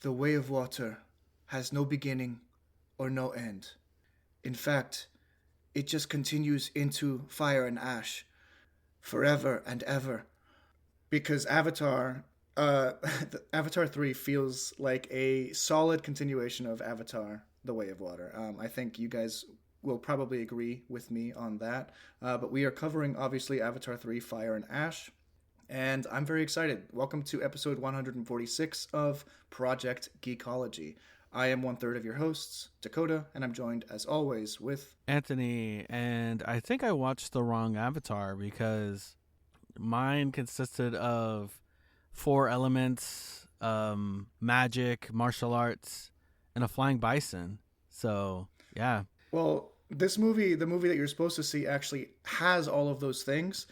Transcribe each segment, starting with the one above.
The way of water has no beginning or no end. In fact, it just continues into fire and ash forever and ever. Because Avatar 3 feels like a solid continuation of Avatar: The Way of Water. I think you guys will probably agree with me on that. But we are covering, obviously, Avatar 3 Fire and Ash. And I'm very excited. Welcome to episode 146 of Project Geekology. I am one third of your hosts, Dakota, and I'm joined, as always, with Anthony. And I think I watched the wrong Avatar because mine consisted of four elements, magic, martial arts, and a flying bison. So, yeah. Well, this movie, the movie that you're supposed to see, actually has all of those things.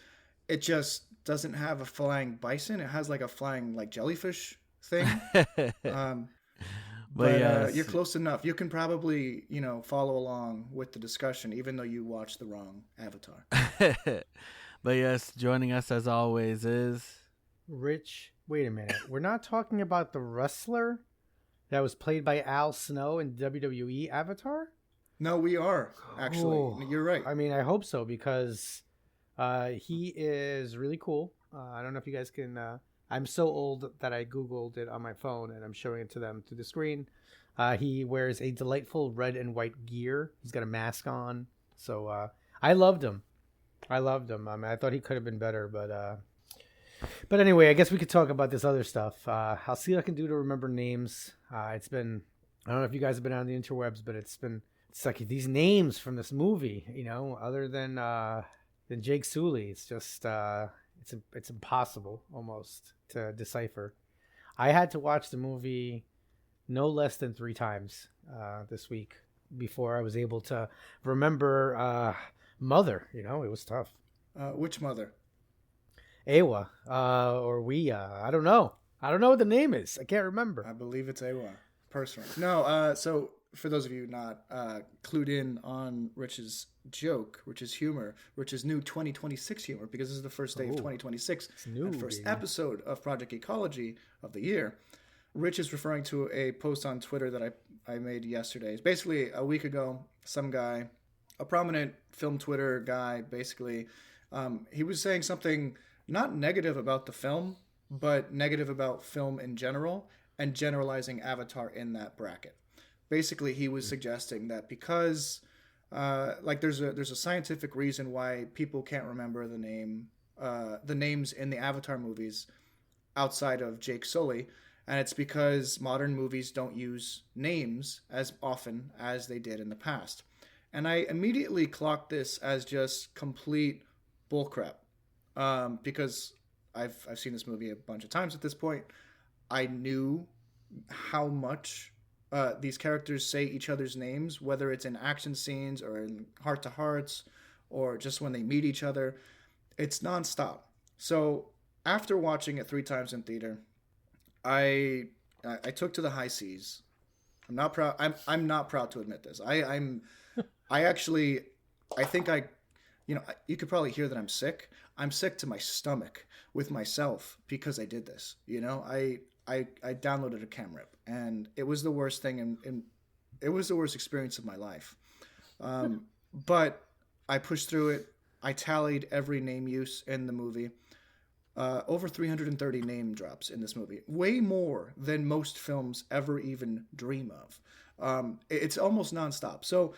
It just doesn't have a flying bison. It has like a flying like jellyfish thing. Um, but yes. You're close enough. You can probably follow along with the discussion, even though you watched the wrong Avatar. But yes, joining us as always is Rich. Wait a minute. We're not talking about the wrestler that was played by Al Snow in WWE Avatar? No, we are actually. Oh, You're right. I mean, I hope so because he is really cool. I don't know if you guys can. I'm so old that I Googled it on my phone and I'm showing it to them through the screen. He wears a delightful red and white gear. He's got a mask on. So I loved him. I thought he could have been better, but anyway, I guess we could talk about this other stuff. I'll see what I can do to remember names. It's been, I don't know if you guys have been on the interwebs, but it's like these names from this movie, other than Jake Sully. It's just, it's impossible almost to decipher. I had to watch the movie no less than 3 times this week before I was able to remember Mother. It was tough. Which mother? Awa or Wea. I don't know what the name is. I can't remember. I believe it's Awa, personally. No, so for those of you not clued in on Rich's joke, Rich's humor, Rich's new 2026 humor, because this is the first day of 2026 and first episode of Project Ecology of the year. Rich is referring to a post on Twitter that I made yesterday. It's basically a week ago, some guy, a prominent film Twitter guy, basically, he was saying something not negative about the film, but negative about film in general, and generalizing Avatar in that bracket. Basically, he was suggesting that because, there's a scientific reason why people can't remember the names in the Avatar movies outside of Jake Sully, and it's because modern movies don't use names as often as they did in the past. And I immediately clocked this as just complete bullcrap. Because I've seen this movie a bunch of times at this point. I knew how much these characters say each other's names, whether it's in action scenes or in heart-to-hearts or just when they meet each other. It's nonstop. So after watching it 3 times in theater, I took to the high seas. I'm not proud. I'm not proud to admit this. I think you could probably hear that I'm sick. I'm sick to my stomach with myself because I did this. I downloaded a cam rip, and it was the worst thing, and it was the worst experience of my life. But I pushed through it. I tallied every name use in the movie. Over 330 name drops in this movie, way more than most films ever even dream of. It's almost nonstop. So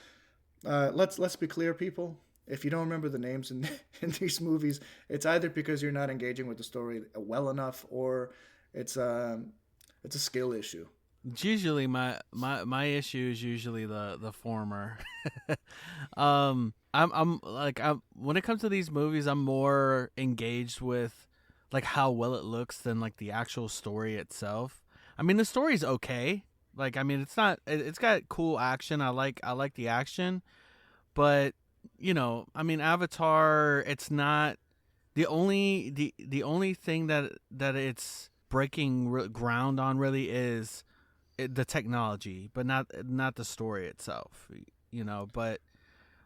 let's be clear, people. If you don't remember the names in these movies, it's either because you're not engaging with the story well enough, or it's a skill issue. It's usually my issue is usually the former. I'm when it comes to these movies, I'm more engaged with like how well it looks than like the actual story itself. I mean, the story's okay. It's got cool action. I like the action, but Avatar, it's not the only thing that it's breaking ground on really is the technology, but not the story itself. But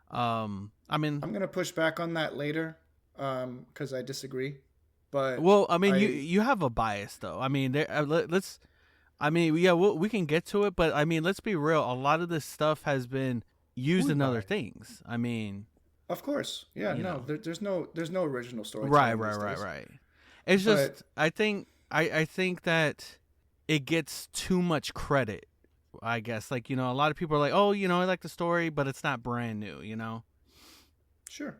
I'm gonna push back on that later because I disagree. But you have a bias though. I mean, yeah, we can get to it, but I mean, let's be real. A lot of this stuff has been used in other things. I mean, of course, yeah. No, there's no original storytelling. Right. It's But just I think that it gets too much credit. I guess, like, a lot of people are like, oh, I like the story, but it's not brand new. sure,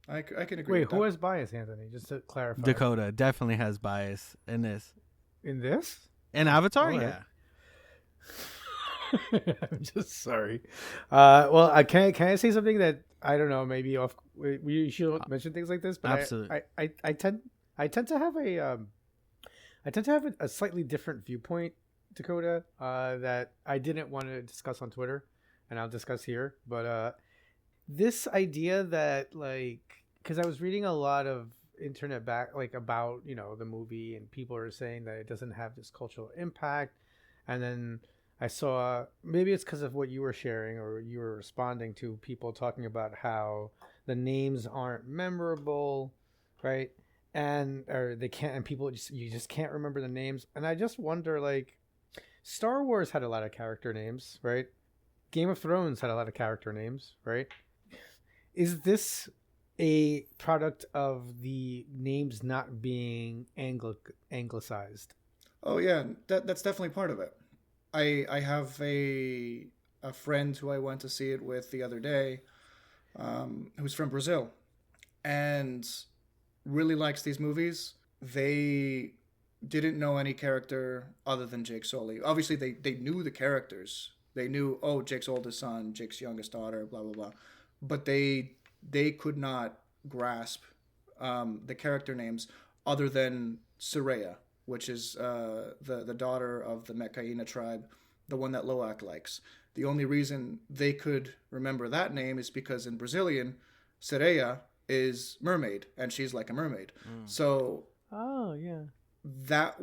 I can agree. Wait, with who that. has bias, Anthony? Just to clarify. Dakota definitely has bias in this. In this? In Avatar, All right. yeah. I'm just sorry. Well, can I say something that I don't know? Maybe off. We should mention things like this, but Absolutely. I tend to have a slightly different viewpoint, Dakota. That I didn't want to discuss on Twitter, and I'll discuss here. But this idea that, like, because I was reading a lot of internet about the movie, and people are saying that it doesn't have this cultural impact, and then I saw, maybe it's because of what you were sharing or you were responding to, people talking about how the names aren't memorable, right? Or they can't, and you just can't remember the names. And I just wonder, like, Star Wars had a lot of character names, right? Game of Thrones had a lot of character names, right? Is this a product of the names not being anglicized? Oh yeah, that's definitely part of it. I have a friend who I went to see it with the other day, who's from Brazil, and really likes these movies. They didn't know any character other than Jake Sully. Obviously, they knew the characters. They knew, oh, Jake's oldest son, Jake's youngest daughter, blah blah blah, but they could not grasp the character names other than Soraya, which is the daughter of the Mekaina tribe, the one that Loak likes. The only reason they could remember that name is because in Brazilian, Sereia is mermaid, and she's like a mermaid. So Oh yeah, that,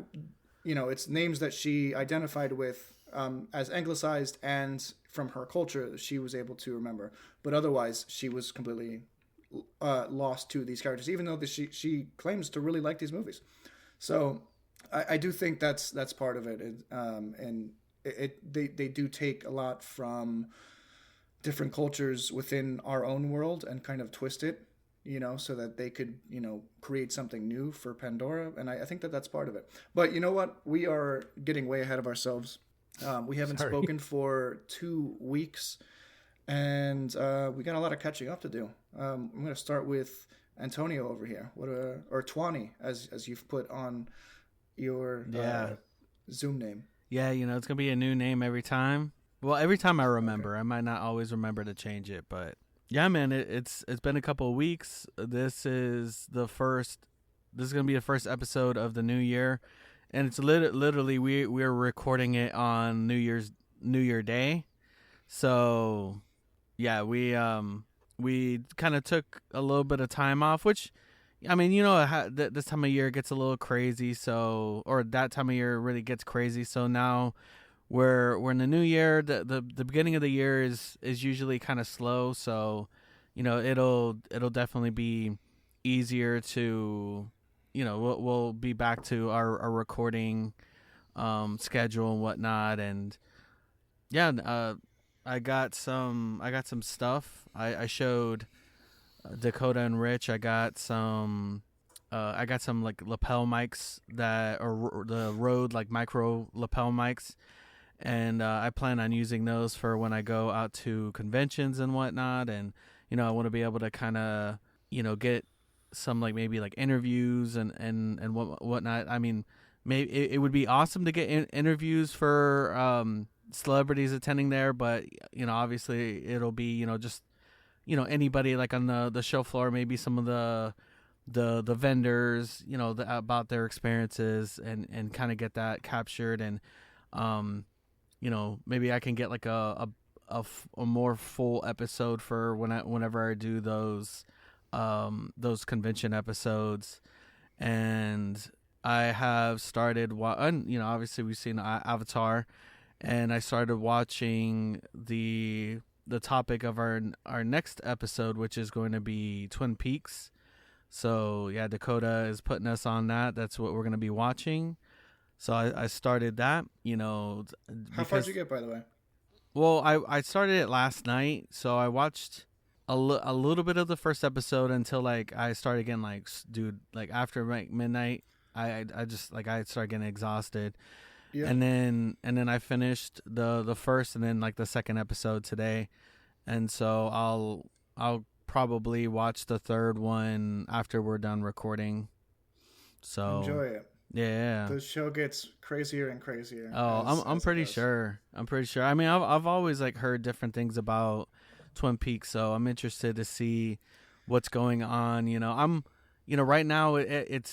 it's names that she identified with as anglicized, and from her culture she was able to remember. But otherwise, she was completely lost to these characters, even though she claims to really like these movies. So I do think that's part of it, and they do take a lot from different cultures within our own world and kind of twist it, so that they could create something new for Pandora, and I think that's part of it. But you know what? We are getting way ahead of ourselves. We haven't spoken for 2 weeks, and we got a lot of catching up to do. I'm going to start with Antonio over here. Or Twani, as you've put on your Zoom name. Yeah, it's gonna be a new name every time. Well, every time I remember. Okay. I might not always remember to change it, but yeah, man, it's been a couple of weeks. This is gonna be the first episode of the new year, and it's literally we're recording it on New Year Day. So yeah, we kind of took a little bit of time off, which, I mean, this time of year gets a little crazy, or that time of year really gets crazy. So now we're in the new year. The beginning of the year is usually kind of slow. So, it'll definitely be easier to, we'll be back to our recording schedule and whatnot. And yeah, I got some stuff. I showed Dakota and Rich. I got some like lapel mics or the Rode like micro lapel mics, and I plan on using those for when I go out to conventions and whatnot. And I want to be able to kind of get some like maybe like interviews and whatnot. I mean, maybe it would be awesome to get interviews for celebrities attending there, but obviously it'll be just anybody like on the show floor, maybe some of the vendors, about their experiences, and kind of get that captured. And maybe I can get like a more full episode for whenever I do those convention episodes. And I have started obviously we've seen Avatar, and I started watching the topic of our next episode, which is going to be Twin Peaks. So yeah, Dakota is putting us on that. That's what we're going to be watching. So I started that, How far did you get, by the way? Well, I started it last night, so I watched a little bit of the first episode until like I started getting like, dude, like after like midnight, I just like I started getting exhausted, and then I finished the first and then like the second episode today, and so I'll probably watch the third one after we're done recording. So enjoy it. Yeah, the show gets crazier and crazier. I'm pretty sure. I mean, I've always like heard different things about Twin Peaks, so I'm interested to see what's going on. Right now it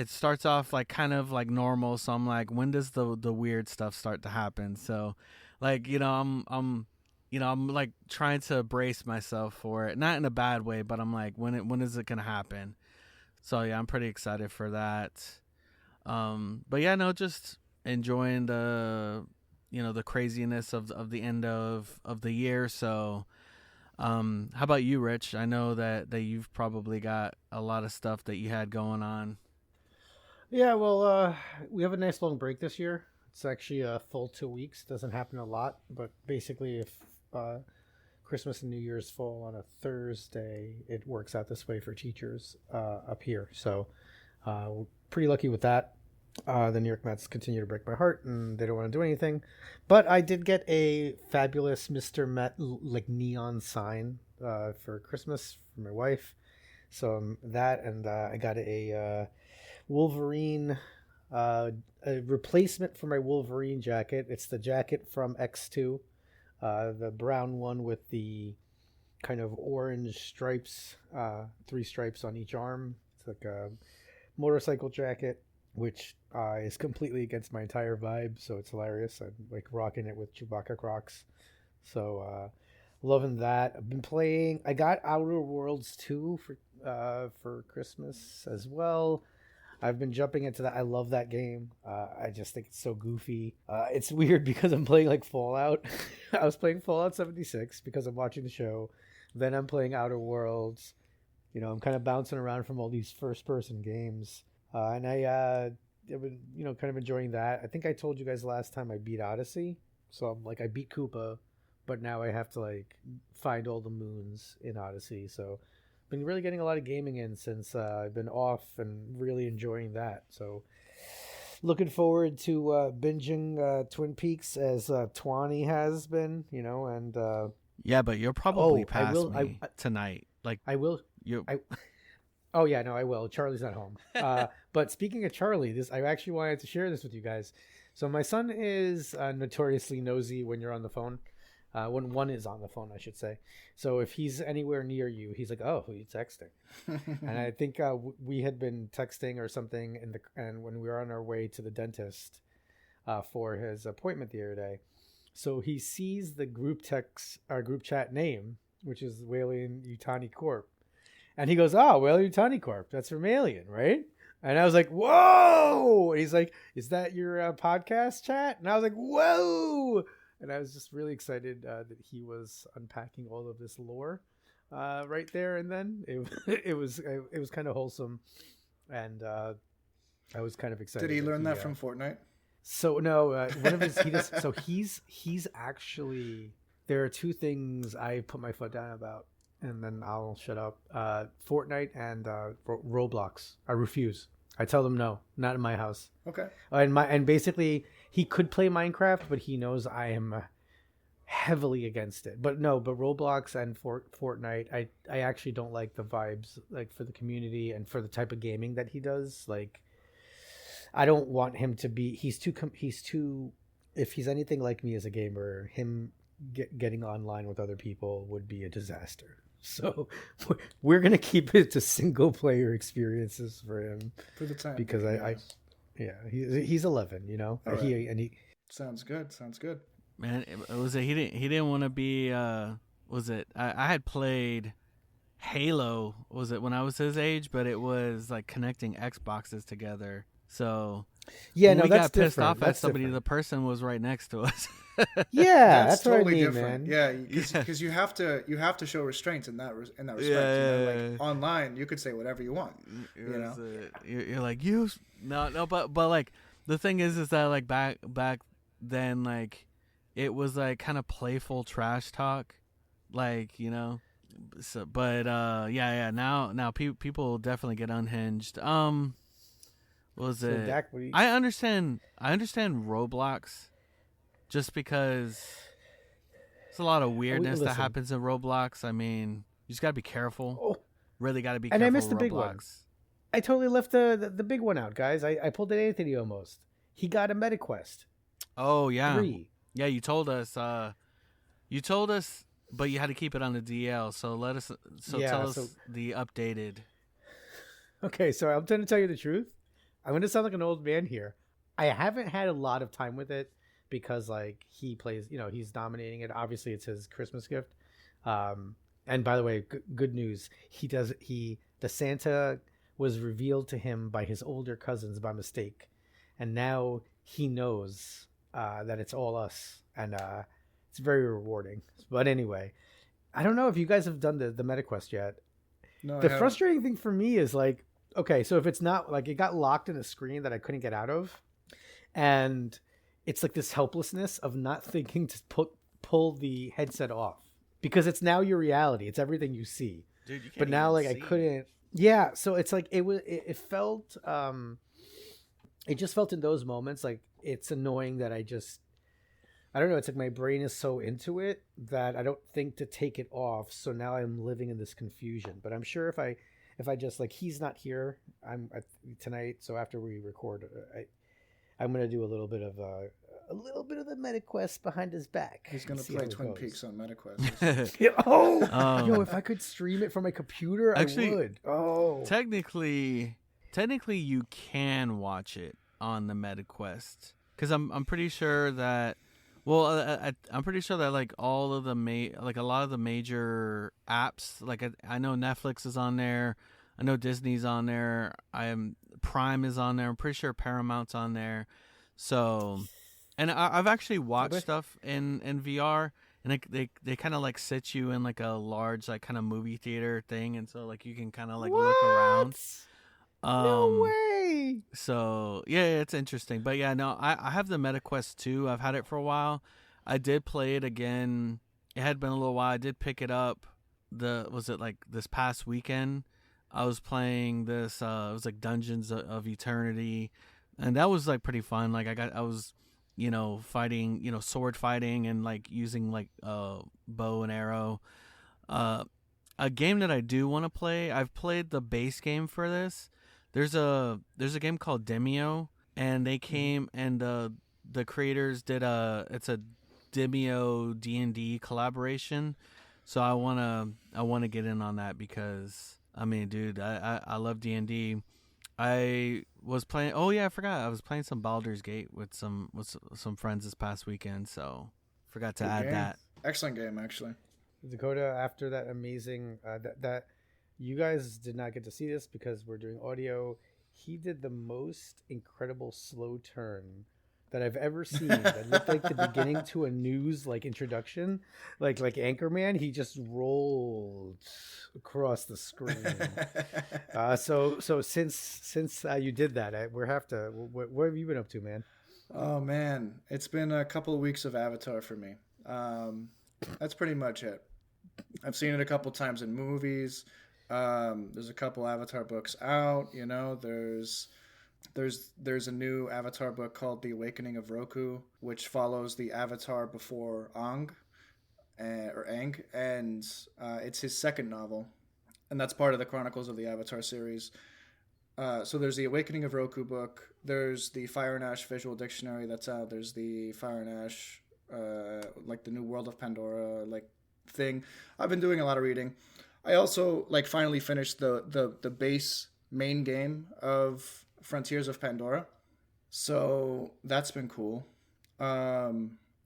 starts off like kind of like normal, so I'm like, when does the weird stuff start to happen? So, like, I'm like trying to brace myself for it, not in a bad way, but I'm like, when is it gonna happen? So yeah, I'm pretty excited for that. But yeah, no, just enjoying the craziness of the end of the year. So, how about you, Rich? I know that you've probably got a lot of stuff that you had going on. Yeah, well, we have a nice long break this year. It's actually a full 2 weeks. Doesn't happen a lot, but basically if Christmas and New Year's fall on a Thursday, it works out this way for teachers up here. So we're pretty lucky with that. The New York Mets continue to break my heart, and they don't want to do anything. But I did get a fabulous Mr. Met like neon sign for Christmas for my wife. So that, and I got a Wolverine, a replacement for my Wolverine jacket. It's the jacket from X2, the brown one with the kind of orange stripes, 3 stripes on each arm. It's like a motorcycle jacket, which is completely against my entire vibe, so it's hilarious. I'm like rocking it with Chewbacca Crocs. So loving that. I've been playing. I got Outer Worlds 2 for Christmas as well. I've been jumping into that. I love that game. I just think it's so goofy. It's weird because I'm playing like Fallout. I was playing Fallout 76 because I'm watching the show. Then I'm playing Outer Worlds. I'm kind of bouncing around from all these first-person games. And I've been, kind of enjoying that. I think I told you guys last time I beat Odyssey. So I'm like, I beat Koopa, but now I have to like find all the moons in Odyssey. So I've been really getting a lot of gaming in since I've been off and really enjoying that. So looking forward to binging Twin Peaks as Twani has been, and yeah, but you'll probably pass me tonight. Like I will. Oh yeah, no, I will. Charlie's not home. But speaking of Charlie, I actually wanted to share this with you guys. So my son is notoriously nosy when you're on the phone. When one is on the phone, I should say. So if he's anywhere near you, he's like, "Oh, who are you texting?" And I think we had been texting or something, and when we were on our way to the dentist for his appointment the other day, so he sees the group chat name, which is Whalian Yutani Corp. And he goes, "Oh, Whalian Yutani Corp. That's from Alien, right?" And I was like, "Whoa!" And he's like, "Is that your podcast chat?" And I was like, "Whoa!" And I was just really excited that he was unpacking all of this lore right there. And then it was kind of wholesome, and I was kind of excited. Did he learn that from Fortnite? So no, one of his he's actually, there are 2 things I put my foot down about, and then I'll shut up. Fortnite and Roblox. I refuse. I tell them no, not in my house. Okay. And basically he could play Minecraft, but he knows I am heavily against it. But Roblox and Fortnite, I actually don't like the vibes, like for the community and for the type of gaming that he does. Like, I don't want him to be. He's too. If he's anything like me as a gamer, him getting online with other people would be a disaster. So we're gonna keep it to single player experiences for him for the time, because he's 11, Right. He sounds good. Man, he didn't want to be was it I had played Halo, was it when I was his age, but it was like connecting Xboxes together. So yeah, when no, we that's got pissed different. off at somebody, the person was right next to us. Yeah, that's totally what I mean, different. man. Yeah, because you have to show restraint in that respect. Like online, you could say whatever you want. You're like, you no, but like the thing is that like back then, like it was like kind of playful trash talk, like So, but yeah. Now people definitely get unhinged. What was So it? Dak, what do you... I understand Roblox, just because there's a lot of weirdness that happens in Roblox. I mean, you just gotta be careful. Oh, Really gotta be and careful. I missed the with big Roblox. one. I totally left the big one out, guys. I pulled an Anthony almost. He got a MetaQuest. Oh yeah, 3. Yeah. You told us. But you had to keep it on the DL. So tell us the updated. Okay, so I'm going to tell you the truth. I'm going to sound like an old man here. I haven't had a lot of time with it because like he plays, he's dominating it. Obviously, it's his Christmas gift. And by the way, good news. The Santa was revealed to him by his older cousins by mistake, and now he knows that it's all us, and it's very rewarding. But anyway, I don't know if you guys have done the MetaQuest yet. No, the frustrating thing for me is like, okay, so if it's not like it got locked in a screen that I couldn't get out of, and it's like this helplessness of not thinking to pull the headset off because it's now your reality. It's everything you see. Dude, you can't but now like see. I couldn't. Yeah, so it's like it felt it just felt in those moments like it's annoying that I don't know, it's like my brain is so into it that I don't think to take it off, so now I'm living in this confusion. But I'm sure if I just like, he's not here tonight, so after we record I'm gonna do a little bit of the MetaQuest behind his back. He's gonna play Twin Peaks on MetaQuest. Yo, if I could stream it from my computer, actually, I would. Oh, technically you can watch it on the MetaQuest because I'm pretty sure that. Well, I'm pretty sure that like all of the like a lot of the major apps, like I know Netflix is on there, I know Disney's on there, Prime is on there, I'm pretty sure Paramount's on there. So, and I've actually watched stuff in VR, and they kind of like sit you in like a large like kind of movie theater thing, and so like you can kind of like look around. No way. So yeah, it's interesting. But yeah, no, I have the MetaQuest 2. I've had it for a while. I did play it again. It had been a little while. I did pick it up. Was it like this past weekend? I was playing this. It was like Dungeons of Eternity, and that was like pretty fun. Like I was, fighting, sword fighting and like using like bow and arrow. A game that I do want to play. I've played the base game for this. There's a game called Demio, and they came and the creators did it's a Demio D&D collaboration. So I wanna get in on that because I mean, dude, I love D&D. I was playing. Oh yeah, I forgot. I was playing some Baldur's Gate with some friends this past weekend. So forgot to add that. Excellent game, actually. Dakota, after that amazing that you guys did not get to see this because we're doing audio. He did the most incredible slow turn that I've ever seen. That looked like the beginning to a news like introduction, like Anchorman. He just rolled across the screen. So since you did that, what have you been up to, man? Oh man, it's been a couple of weeks of Avatar for me. That's pretty much it. I've seen it a couple times in movies. There's a couple Avatar books out. There's a new Avatar book called The Awakening of Roku, which follows the Avatar before Aang, and it's his second novel, and that's part of the Chronicles of the Avatar series. So there's the Awakening of Roku book. There's the Fire and Ash visual dictionary that's out. There's the Fire and Ash, like the New World of Pandora, like thing. I've been doing a lot of reading. I also like finally finished the base main game of Frontiers of Pandora, so that's been cool. I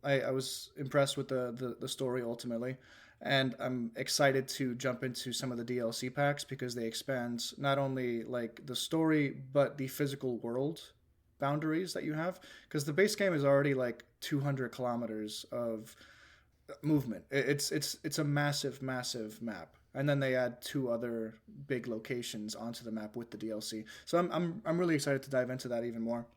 was impressed with the story ultimately, and I'm excited to jump into some of the DLC packs because they expand not only like the story but the physical world boundaries that you have, because the base game is already like 200 kilometers of movement. It's a massive map, and then they add 2 other big locations onto the map with the DLC. So I'm really excited to dive into that even more.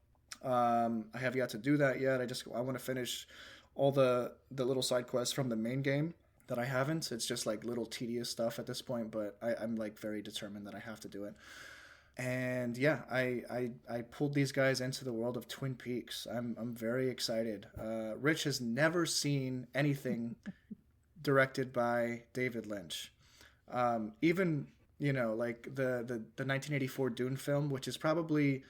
I have yet to do that yet. I want to finish all the little side quests from the main game that I haven't. It's just like little tedious stuff at this point, but I'm like very determined that I have to do it. And yeah, I pulled these guys into the world of Twin Peaks. I'm very excited. Rich has never seen anything directed by David Lynch. Even, you know, like the 1984 Dune film, which is probably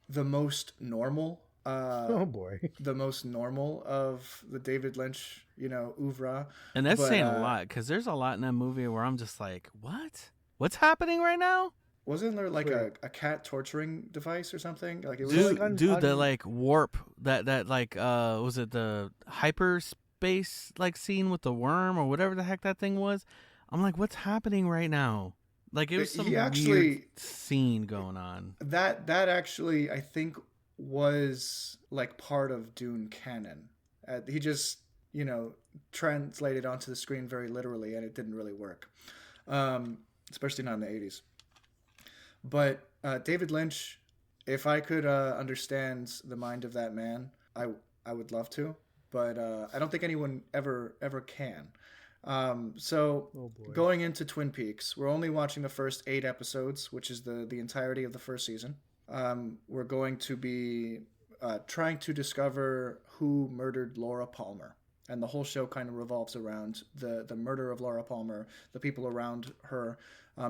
the most normal. Oh boy, the most normal of the David Lynch, you know, oeuvre. And that's saying a lot, because there's a lot in that movie where I'm just like, what? What's happening right now? Wasn't there like a cat torturing device or something? Like it was the like warp that like was it the hyperspace like scene with the worm or whatever the heck that thing was? I'm like, what's happening right now? Like it was some weird scene going on. That actually I think was like part of Dune canon. He just, you know, translated onto the screen very literally, and it didn't really work, especially not in the 80s. But David Lynch, if I could understand the mind of that man, I would love to, but I don't think anyone ever can. Going into Twin Peaks, we're only watching the first 8 episodes, which is the entirety of the first season. We're going to be trying to discover who murdered Laura Palmer. And the whole show kind of revolves around the murder of Laura Palmer, the people around her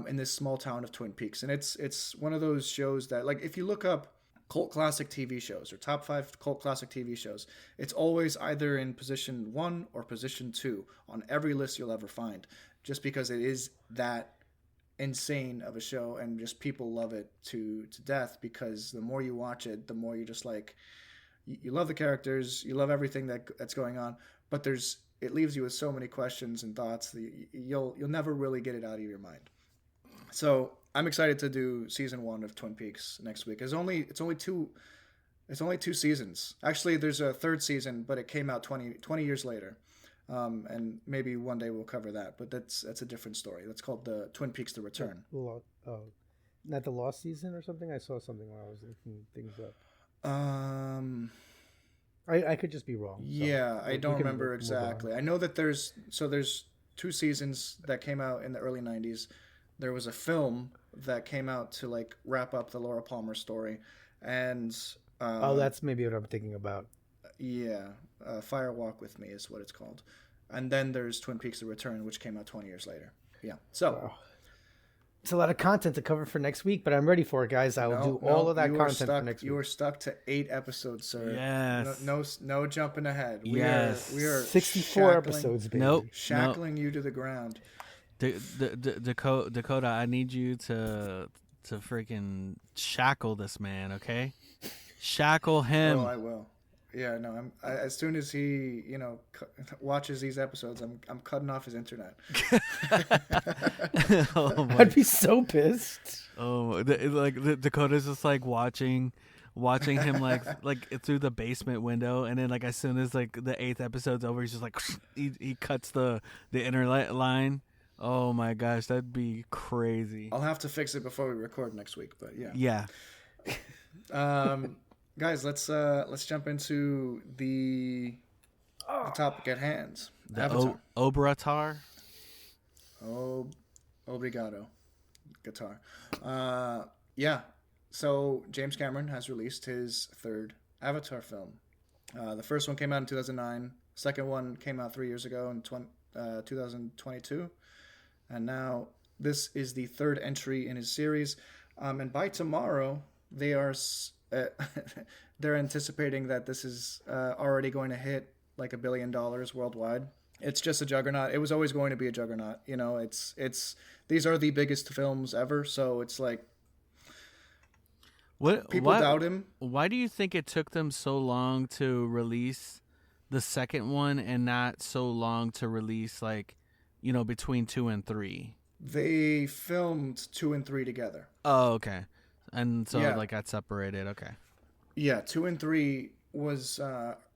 in this small town of Twin Peaks. And it's one of those shows that, like, if you look up cult classic TV shows or top 5 cult classic TV shows, it's always either in position 1 or position 2 on every list you'll ever find, just because it is that insane of a show, and just people love it to death, because the more you watch it, the more you just like, you love the characters, you love everything that's going on, but it leaves you with so many questions and thoughts that you'll never really get it out of your mind. So I'm excited to do season 1 of Twin Peaks next week. It's only 2 seasons. Actually, there's a 3rd season, but it came out 20 years later. And maybe one day we'll cover that, but that's a different story. That's called the Twin Peaks: The Return. Not the Lost Season or something? I saw something while I was looking things up. I could just be wrong. Yeah, I don't remember exactly. I know that there's 2 seasons that came out in the early 90s. There was a film that came out to like wrap up the Laura Palmer story, and that's maybe what I'm thinking about. Yeah, Fire Walk with Me is what it's called. And then there's Twin Peaks: The Return, which came out 20 years later. Yeah, so it's a lot of content to cover for next week, but I'm ready for it, guys. I will do all of that content for next week. You are stuck to 8 episodes, sir. Yes. No jumping ahead. We are 64 episodes, baby. Nope. Shackling you to the ground. Dakota, I need you to freaking shackle this man, okay? Shackle him. Oh, I will. Yeah, no. As soon as he, you know, watches these episodes, I'm cutting off his internet. I'd be so pissed. Oh, Dakota's just like watching him like through the basement window, and then like as soon as like the 8th episode's over, he's just like he cuts the internet line. Oh my gosh, that'd be crazy. I'll have to fix it before we record next week, but yeah. Yeah. Guys, let's jump into the topic at hand. The Obratar. Obrigado. Guitar. Yeah. So James Cameron has released his 3rd Avatar film. The first one came out in 2009. Second one came out 3 years ago in 2022. And now this is the 3rd entry in his series. And by tomorrow, they are... they're anticipating that this is already going to hit like $1 billion worldwide. It's just a juggernaut. It was always going to be a juggernaut. You know, it's these are the biggest films ever. So it's like people doubt him. Why do you think it took them so long to release the second one and not so long to release, like, you know, between 2 and 3? They filmed 2 and 3 together. Oh, okay. And so like got separated. Okay. Yeah, 2 and 3 was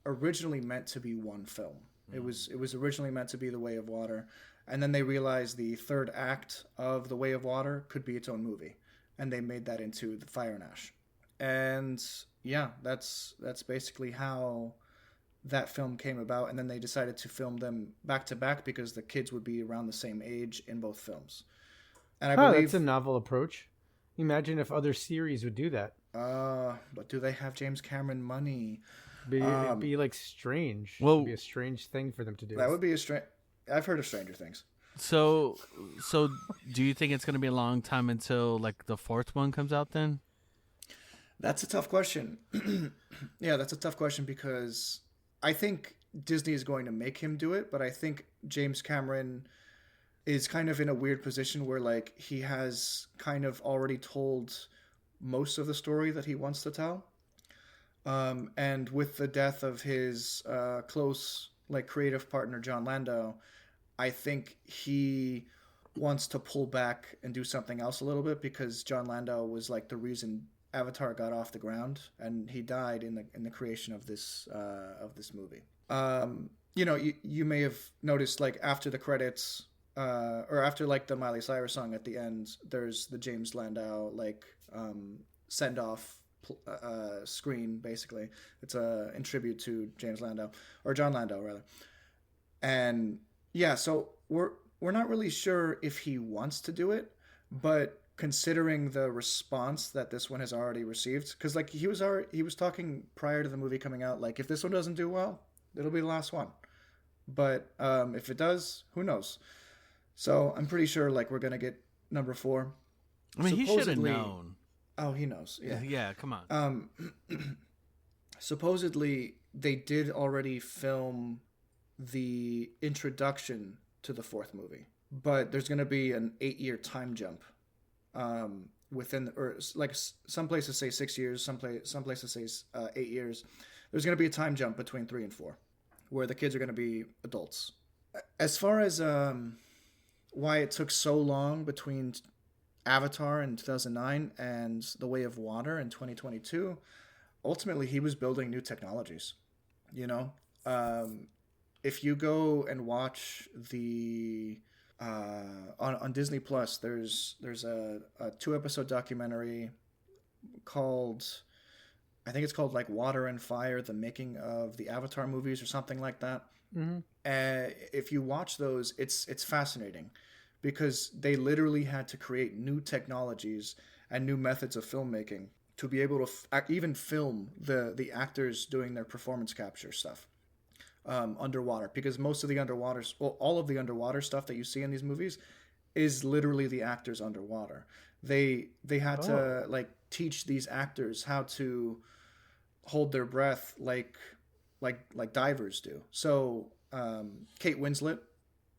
originally meant to be one film. It was originally meant to be The Way of Water, and then they realized the 3rd act of The Way of Water could be its own movie, and they made that into The Fire and Ash. And yeah, that's basically how that film came about, and then they decided to film them back to back because the kids would be around the same age in both films. And I Oh, that's a believe, novel approach. Imagine if other series would do that. but do they have James Cameron money? It'd be like strange. It'd Well, be a strange thing for them to do. That would be a strange. I've heard of Stranger Things. so do you think it's going to be a long time until like the fourth one comes out then? That's a tough question. Yeah, that's a tough question because I think Disney is going to make him do it, but I think James Cameron is kind of in a weird position where like he has kind of already told most of the story that he wants to tell. And with the death of his close like creative partner John Landau, I think he wants to pull back and do something else a little bit because John Landau was like the reason Avatar got off the ground, and he died in the creation of this movie. You may have noticed like after the credits, or after like the Miley Cyrus song at the end, there's the James Landau like send off screen. Basically, it's in tribute to James Landau, or John Landau rather. And yeah, so we're not really sure if he wants to do it, but considering the response that this one has already received, because like he was talking prior to the movie coming out, like if this one doesn't do well, it'll be the last one. But if it does, who knows? So I'm pretty sure like we're gonna get number 4. I mean, he should have known. Oh, he knows. Yeah. Yeah, come on. Supposedly they did already film the introduction to the 4th movie, but there's gonna be an 8-year time jump. Or like some places say 6 years, some places say 8 years. There's going to be a time jump between 3 and 4 where the kids are going to be adults. As far as why it took so long between Avatar in 2009 and The Way of Water in 2022, ultimately he was building new technologies. If you go and watch the on Disney Plus, there's a 2-episode documentary called, I think it's called like Water and Fire, the making of the Avatar movies or something like that. Mm-hmm. If you watch those, it's fascinating because they literally had to create new technologies and new methods of filmmaking to be able to even film the actors doing their performance capture stuff. Underwater, because most of the all of the underwater stuff that you see in these movies is literally the actors underwater. They had to like teach these actors how to hold their breath like divers do. So Kate Winslet,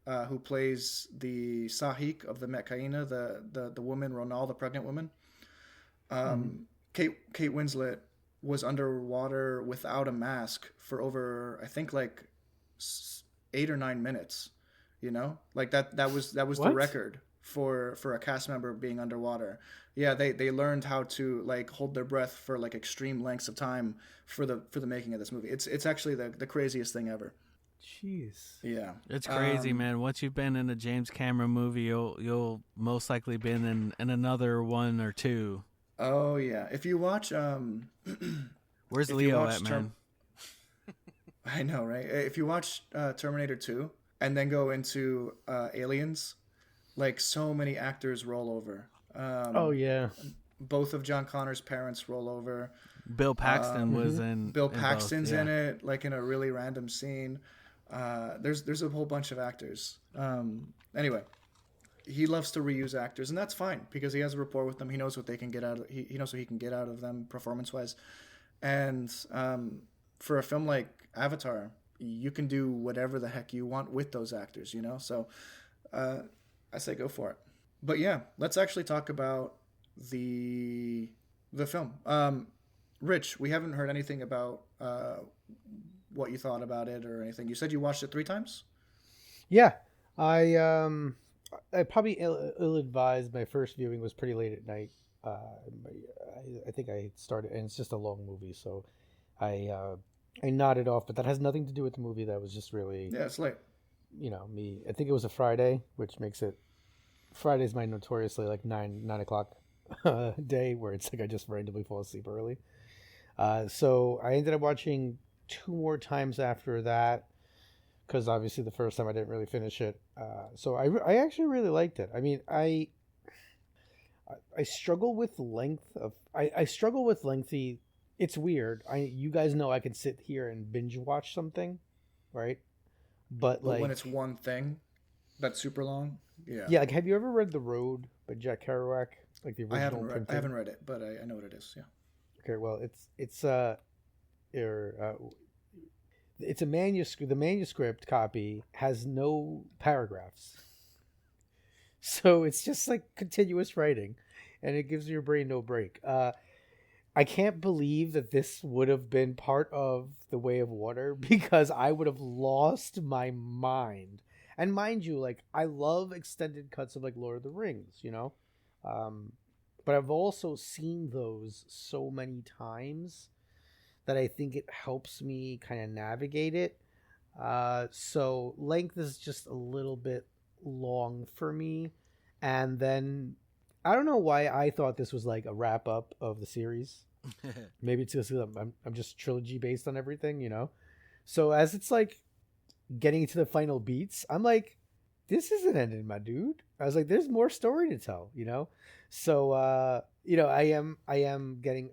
who plays the Sahik of the Metcaina, the woman Ronal, the pregnant woman, Kate Winslet was underwater without a mask for over, I think, like 8 or 9 minutes. Like that was the record for a cast member being underwater. Yeah, they learned how to like hold their breath for like extreme lengths of time for the making of this movie. It's actually the craziest thing ever. Jeez. Yeah, it's crazy, man. Once you've been in a James Cameron movie, you'll most likely been in another one or two. Oh yeah, if you watch where's Leo at, man? I know, right? If you watch Terminator 2 and then go into Aliens, like so many actors roll over. Oh yeah, both of John Connor's parents roll over. Bill Paxton was in. Bill Paxton's in it, like in a really random scene. There's a whole bunch of actors. Anyway, he loves to reuse actors, and that's fine because he has a rapport with them. He knows what they can get out of. He knows what he can get out of them performance wise, and for a film like Avatar, you can do whatever the heck you want with those actors. So I say go for it. But yeah, let's actually talk about the film. Rich, we haven't heard anything about what you thought about it or anything. You said you watched it 3 times? Yeah, I probably ill-advised. My first viewing was pretty late at night. I think I started, and it's just a long movie, so I nodded off. But that has nothing to do with the movie. That was just really, yeah, it's late. Me. I think it was a Friday, which makes it. Friday's my notoriously like 9 o'clock day where it's like I just randomly fall asleep early. So I ended up watching two more times after that because obviously the first time I didn't really finish it. So I actually really liked it. I mean, I struggle with length of I struggle with lengthy. It's weird. You guys know I can sit here and binge watch something, right? But like when it's one thing that's super long, yeah. yeah, like have you ever read The Road by Jack Kerouac? Like the original printing? I haven't read it, but I know what it is. Yeah. Okay, well, it's a manuscript. The manuscript copy has no paragraphs, so it's just like continuous writing, and it gives your brain no break. I can't believe that this would have been part of The Way of Water because I would have lost my mind. And mind you, like I love extended cuts of like Lord of the Rings, you know. But I've also seen those so many times that I think it helps me kind of navigate it. So length is just a little bit long for me. And then I don't know why I thought this was like a wrap up of the series. Maybe it's because I'm just trilogy based on everything, you know? So as it's like getting to the final beats, I'm like, this isn't ending, my dude. I was like, there's more story to tell, you know? So, you know, I am getting,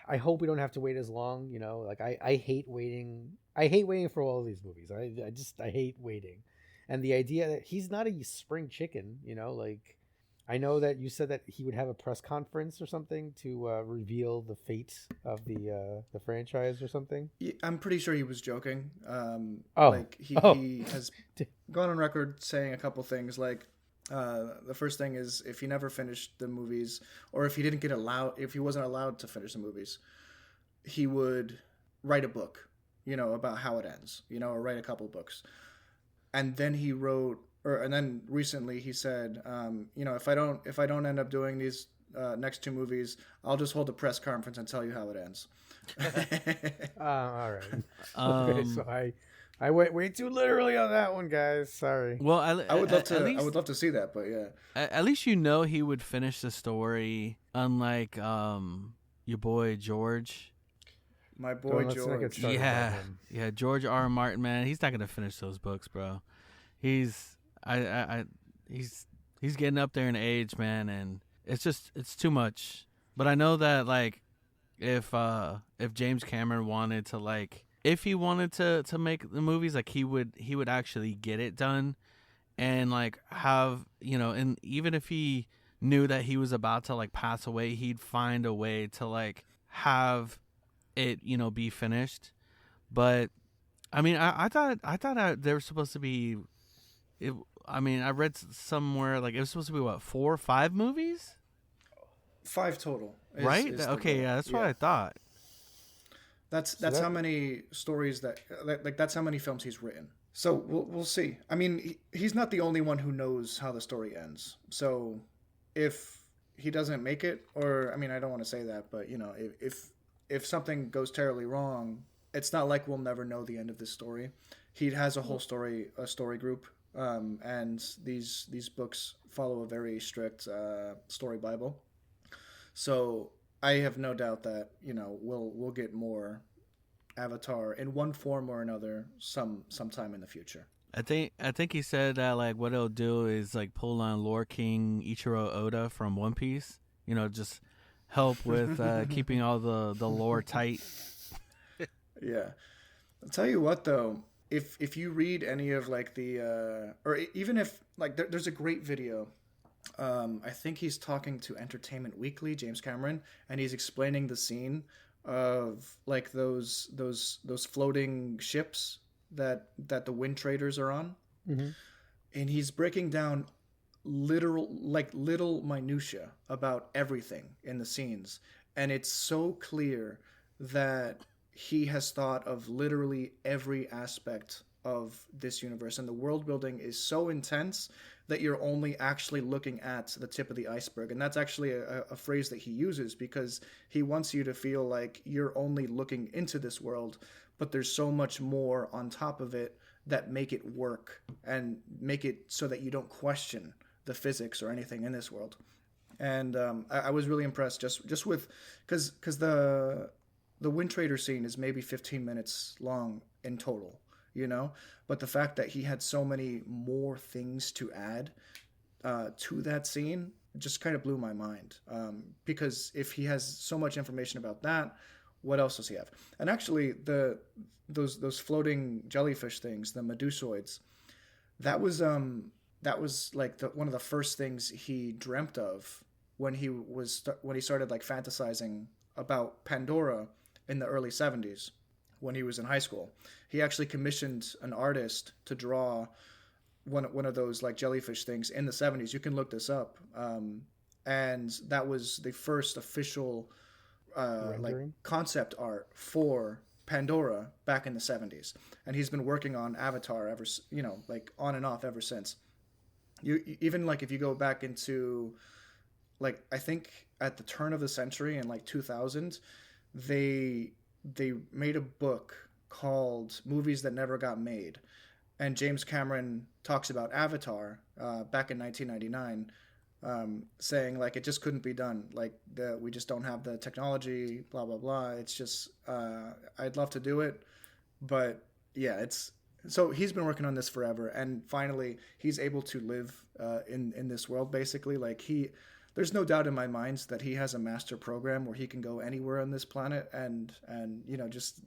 I hope we don't have to wait as long, you know, like I hate waiting. I hate waiting for all of these movies. I hate waiting. And the idea that he's not a spring chicken, you know, like I know that you said that he would have a press conference or something to reveal the fate of the franchise or something. Yeah, I'm pretty sure he was joking. Like he has gone on record saying a couple things. Like the first thing is if he never finished the movies, or if he didn't get allowed, if he wasn't allowed to finish the movies, he would write a book, you know, about how it ends, you know, or write a couple books. And then he wrote. And then recently he said, you know, if I don't end up doing these next two movies, I'll just hold a press conference and tell you how it ends. All right. Okay, so I went way too literally on that one, guys. Sorry. Well, I would love to see that, but yeah. At least you know he would finish the story, unlike your boy George. My boy George. Yeah, George R. Martin, man, he's not gonna finish those books, bro. He's getting up there in age, man, and it's too much. But I know that like if James Cameron wanted to, like, if he wanted to make the movies, like he would actually get it done, and like have, you know, and even if he knew that he was about to like pass away, he'd find a way to like have it, you know, be finished. But I mean, I thought they were supposed to be. I mean, I read somewhere like it was supposed to be what, 4 or 5 movies? 5 total. Right? Okay, yeah, that's what I thought. That's how many stories that like that's how many films he's written. So we'll see. I mean, he's not the only one who knows how the story ends. So if he doesn't make it, or I mean, I don't want to say that, but you know, if something goes terribly wrong, it's not like we'll never know the end of this story. He has a whole story group. And these books follow a very strict story Bible, so I have no doubt that, you know, we'll get more Avatar in one form or another sometime in the future. I think he said that like what he'll do is like pull on Lore King Ichiro Oda from One Piece, you know, just help with keeping all the lore tight. Yeah, I'll tell you what though. If you read any of like the or even if like there's a great video, I think he's talking to Entertainment Weekly, James Cameron, and he's explaining the scene of like those floating ships that the wind traders are on, and he's breaking down little minutia about everything in the scenes, and it's so clear that he has thought of literally every aspect of this universe, and the world building is so intense that you're only actually looking at the tip of the iceberg. And that's actually a phrase that he uses because he wants you to feel like you're only looking into this world, but there's so much more on top of it that make it work and make it so that you don't question the physics or anything in this world. And I was really impressed just with because the Wind Trader scene is maybe 15 minutes long in total, but the fact that he had so many more things to add to that scene just kind of blew my mind, because if he has so much information about that, what else does he have? And actually, those floating jellyfish things, the medusoids, that was like one of the first things he dreamt of when he started like fantasizing about Pandora in the early 70s when he was in high school. He actually commissioned an artist to draw one of those like jellyfish things in the 70s. You can look this up. And that was the first official like concept art for Pandora back in the 70s. And he's been working on Avatar ever, like on and off ever since. You even like if you go back into like I think at the turn of the century in like 2000, they made a book called Movies That Never Got Made, and James Cameron talks about Avatar back in 1999, saying like it just couldn't be done, like we just don't have the technology, blah blah blah. It's just I'd love to do it, but yeah, so he's been working on this forever, and finally he's able to live in this world basically. Like there's no doubt in my mind that he has a master program where he can go anywhere on this planet and just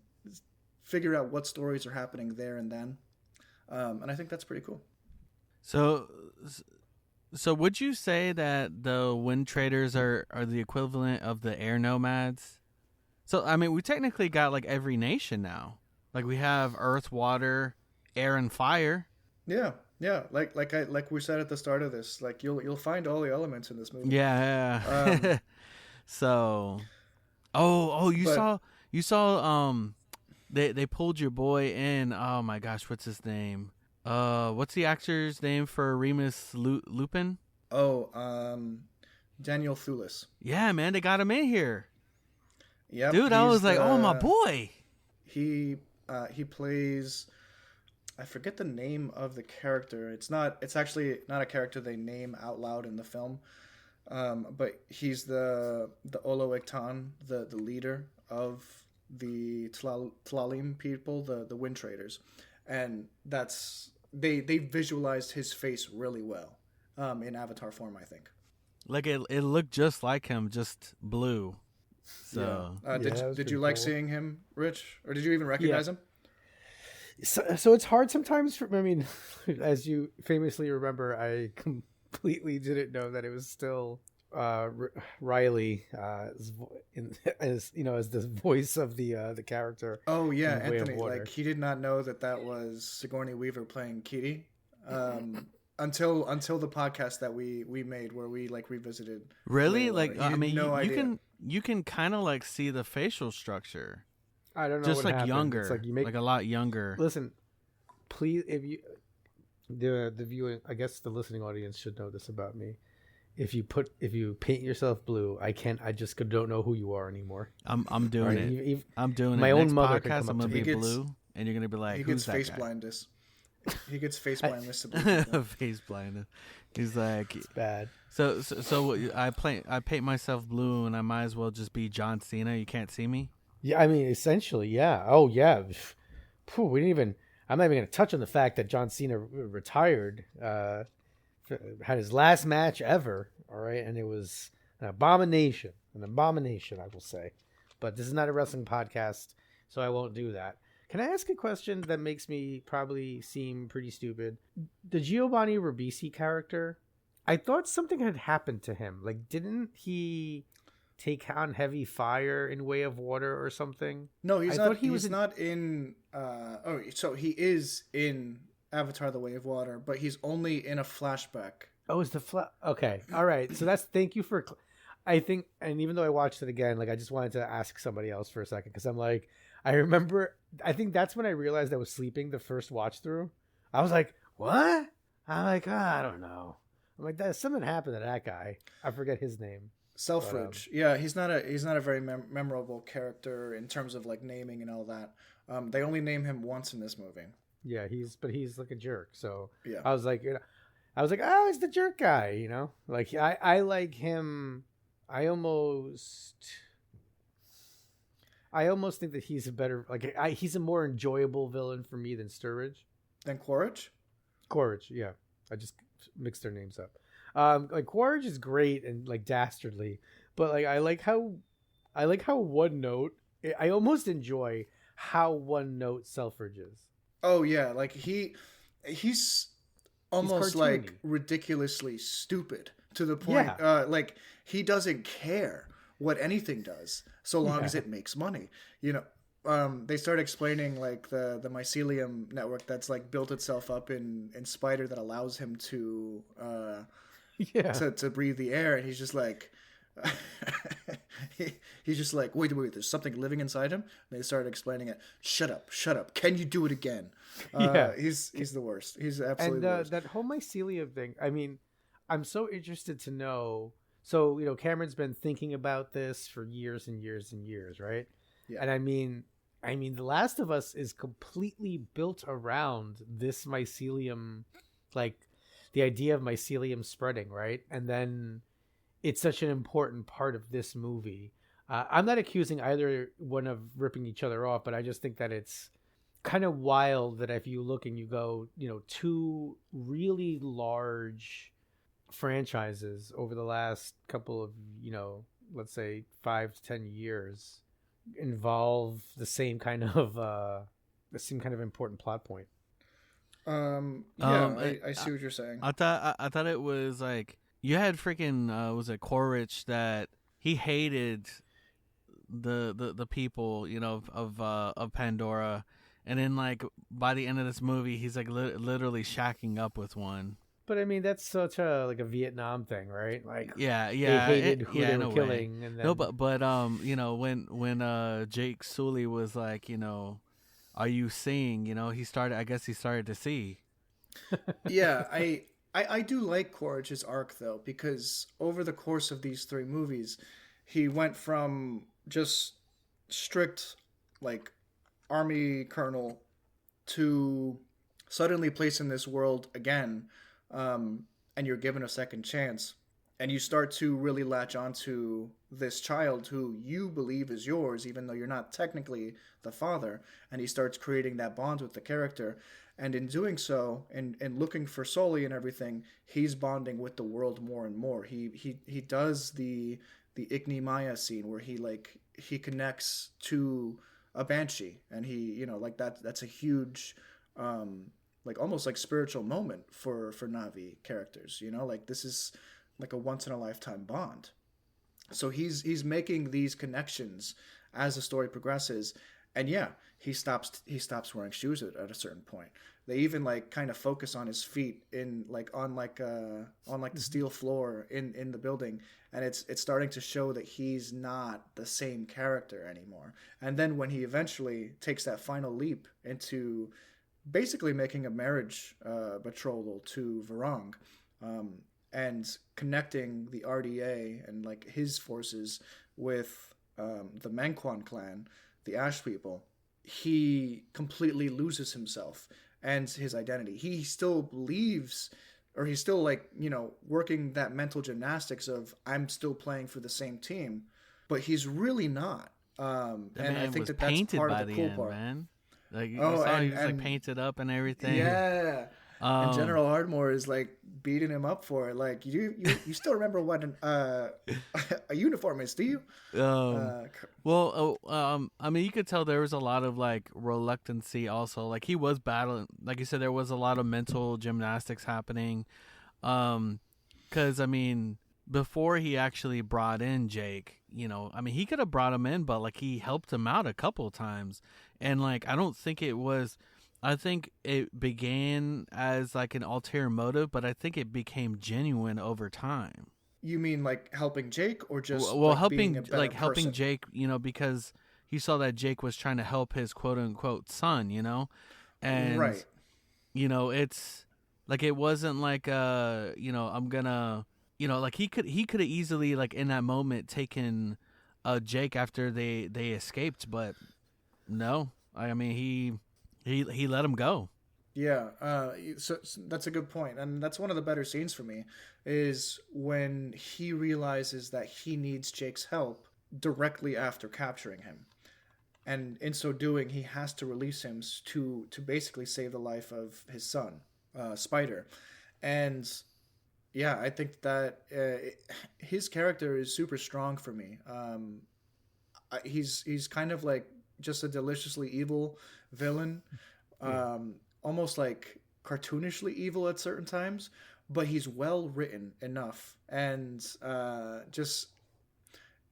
figure out what stories are happening there and then. And I think that's pretty cool. So would you say that the Wind Traders are the equivalent of the air nomads? So, I mean, we technically got like every nation now. Like we have earth, water, air, and fire. Yeah. Yeah, like we said at the start of this, like you'll find all the elements in this movie. Yeah. So, you saw they pulled your boy in. Oh my gosh, what's his name? What's the actor's name for Remus Lupin? Daniel Thewlis. Yeah, man, they got him in here. Yeah, dude, I was like, oh my boy. He plays. I forget the name of the character. It's actually not a character they name out loud in the film. But he's the Olo Iktan, the leader of the Tlalim people, the Wind Traders. And they visualized his face really well in avatar form, I think. Like it looked just like him, just blue. So yeah. Did you like seeing him, Rich? Or did you even recognize him? So it's hard sometimes as you famously remember, I completely didn't know that it was still Riley as the voice of the character. Oh yeah, Anthony. Like he did not know that was Sigourney Weaver playing Kitty until the podcast that we made where we like revisited. Really? Like I mean, you can kind of like see the facial structure. I don't know. Just what like happened. younger, it's like you make like a lot younger. Listen, please, if you the viewing, I guess the listening audience should know this about me. If you paint yourself blue, I just don't know who you are anymore. I'm doing it. I'm doing my it. own Next mother podcast, I'm gonna be blue, and you're gonna be like, he "Who's gets that face guy?" blindness. He gets face blindness. To blue face blindness. He's like, it's bad. So I paint myself blue, and I might as well just be John Cena. You can't see me. Yeah, I mean, essentially, yeah. Oh, yeah. We didn't even. I'm not even going to touch on the fact that John Cena retired, had his last match ever. All right, and it was an abomination, I will say. But this is not a wrestling podcast, so I won't do that. Can I ask a question that makes me probably seem pretty stupid? The Giovanni Ribisi character, I thought something had happened to him. Like, didn't he take on heavy fire in Way of Water or something? No, he's not. He's not in. So he is in Avatar: The Way of Water, but he's only in a flashback. Oh, it's okay, all right. So thank you for. I think, and even though I watched it again, like I just wanted to ask somebody else for a second because I'm like, I remember. I think that's when I realized I was sleeping the first watch through. I was like, what? I'm like, I don't know. I'm like, something happened to that guy. I forget his name. Selfridge. Yeah, he's not a very memorable character in terms of like naming and all that. They only name him once in this movie. Yeah, he's like a jerk. So yeah. I was like, I was like, oh, it's the jerk guy, Like I like him. I almost think that he's a better he's a more enjoyable villain for me than Sturridge. Then Quaritch? Quaritch, yeah. I just mixed their names up. Like Quaritch is great and like dastardly, but like I like how one note. I almost enjoy how one note Selfridge is. Oh yeah, like he's almost like ridiculously stupid to the point like he doesn't care what anything does so long as it makes money. They start explaining like the mycelium network that's like built itself up in spider that allows him to to breathe the air, and he's just like he's just like wait, there's something living inside him. And they started explaining it. Shut up, can you do it again? He's the worst. He's absolutely the worst. That whole mycelium thing, I mean, I'm so interested to know. So Cameron's been thinking about this for years and years and years, right? Yeah. And I mean The Last of Us is completely built around this mycelium, like the idea of mycelium spreading, right? And then it's such an important part of this movie. I'm not accusing either one of ripping each other off, but I just think that it's kind of wild that if you look and you go, two really large franchises over the last couple of, let's say 5 to 10 years involve the same kind of important plot point. I see what you're saying. I thought it was like you had freaking was it Quaritch that he hated the people of Pandora, and then like by the end of this movie he's like literally shacking up with one. But I mean that's such a Vietnam thing, right? Like they hated who they were killing. And then... No, but when Jake Sully was like, are you seeing? He started to see. Yeah, I do like Quaritch's arc though, because over the course of these 3 movies, he went from just strict like army colonel to suddenly placed in this world again, and you're given a second chance, and you start to really latch onto this child who you believe is yours, even though you're not technically the father, and he starts creating that bond with the character. And in doing so, and looking for Sully and everything, he's bonding with the world more and more. He does the Igni Maya scene where he connects to a banshee, and he that's a huge like almost like spiritual moment for Na'vi characters. Like this is like a once in a lifetime bond. So he's making these connections as the story progresses, and he stops wearing shoes at a certain point. They even like kind of focus on his feet on the steel floor in the building, and it's starting to show that he's not the same character anymore. And then when he eventually takes that final leap into basically making a marriage betrothal to Varong, and connecting the RDA and like his forces with the Manquan clan, the Ash people, he completely loses himself and his identity. He still believes, or he's still working that mental gymnastics of I'm still playing for the same team, but he's really not. And I think that's part of the cool part. Man. Like he was like painted up and everything. Yeah. And General Ardmore is like beating him up for it. Like you still remember what a uniform is, do you? I mean, you could tell there was a lot of like reluctancy. Also, like he was battling. Like you said, there was a lot of mental gymnastics happening. Because I mean, before he actually brought in Jake, I mean, he could have brought him in, but like he helped him out a couple of times, and like I don't think it was. I think it began as like an ulterior motive, but I think it became genuine over time. You mean like helping Jake, or just helping Jake, because he saw that Jake was trying to help his quote unquote son, and right. It's like it wasn't like I'm gonna like he could have easily like in that moment taken Jake after they escaped, but no, I mean he let him go. Yeah, so that's a good point, and that's one of the better scenes for me, is when he realizes that he needs Jake's help directly after capturing him, and in so doing, he has to release him to basically save the life of his son, Spider, and yeah, I think that his character is super strong for me. He's kind of like just a deliciously evil villain, almost like cartoonishly evil at certain times, but he's well written enough, and just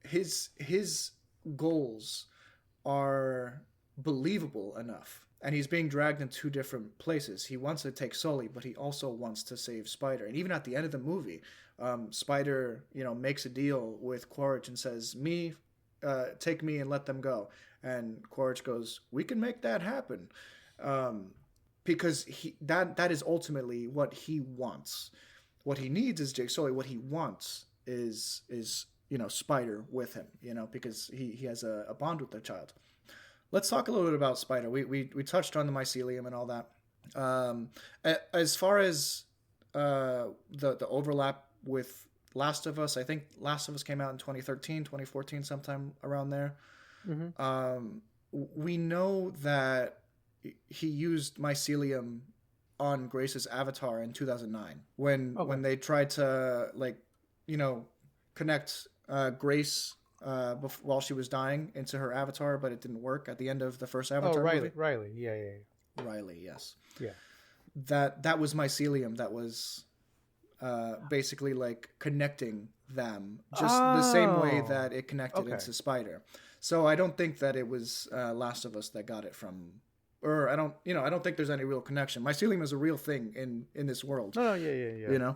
his goals are believable enough. And he's being dragged in two different places. He wants to take Sully, but he also wants to save Spider. And even at the end of the movie, Spider, makes a deal with Quaritch and says, take me and let them go. And Quaritch goes, we can make that happen. Because that is ultimately what he wants. What he needs is Jake Sully. What he wants is Spider with him, because he has a bond with the child. Let's talk a little bit about Spider. We touched on the mycelium and all that. As far as the overlap with Last of Us, I think Last of Us came out in 2013, 2014, sometime around there. Mm-hmm. We know that he used mycelium on Grace's avatar in 2009 when they tried to connect Grace while she was dying into her avatar, but it didn't work at the end of the first Avatar movie. Riley, yeah. Riley, yes. Yeah. That was mycelium that was basically like connecting them just the same way that it connected into Spider. So I don't think that it was Last of Us that got it from, or I don't think there's any real connection. Mycelium is a real thing in this world. Oh, yeah.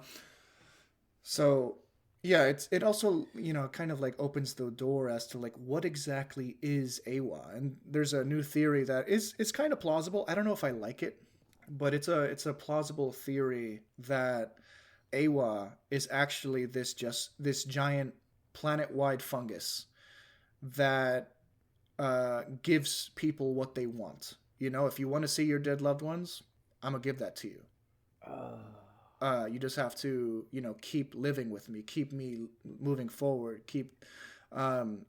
So yeah, it also, kind of like opens the door as to like what exactly is Awa. And there's a new theory that it's kind of plausible. I don't know if I like it, but it's a plausible theory that Awa is actually this giant planet-wide fungus that gives people what they want. If you want to see your dead loved ones, I'm gonna give that to you. You just have to, keep living with me, keep me moving forward, and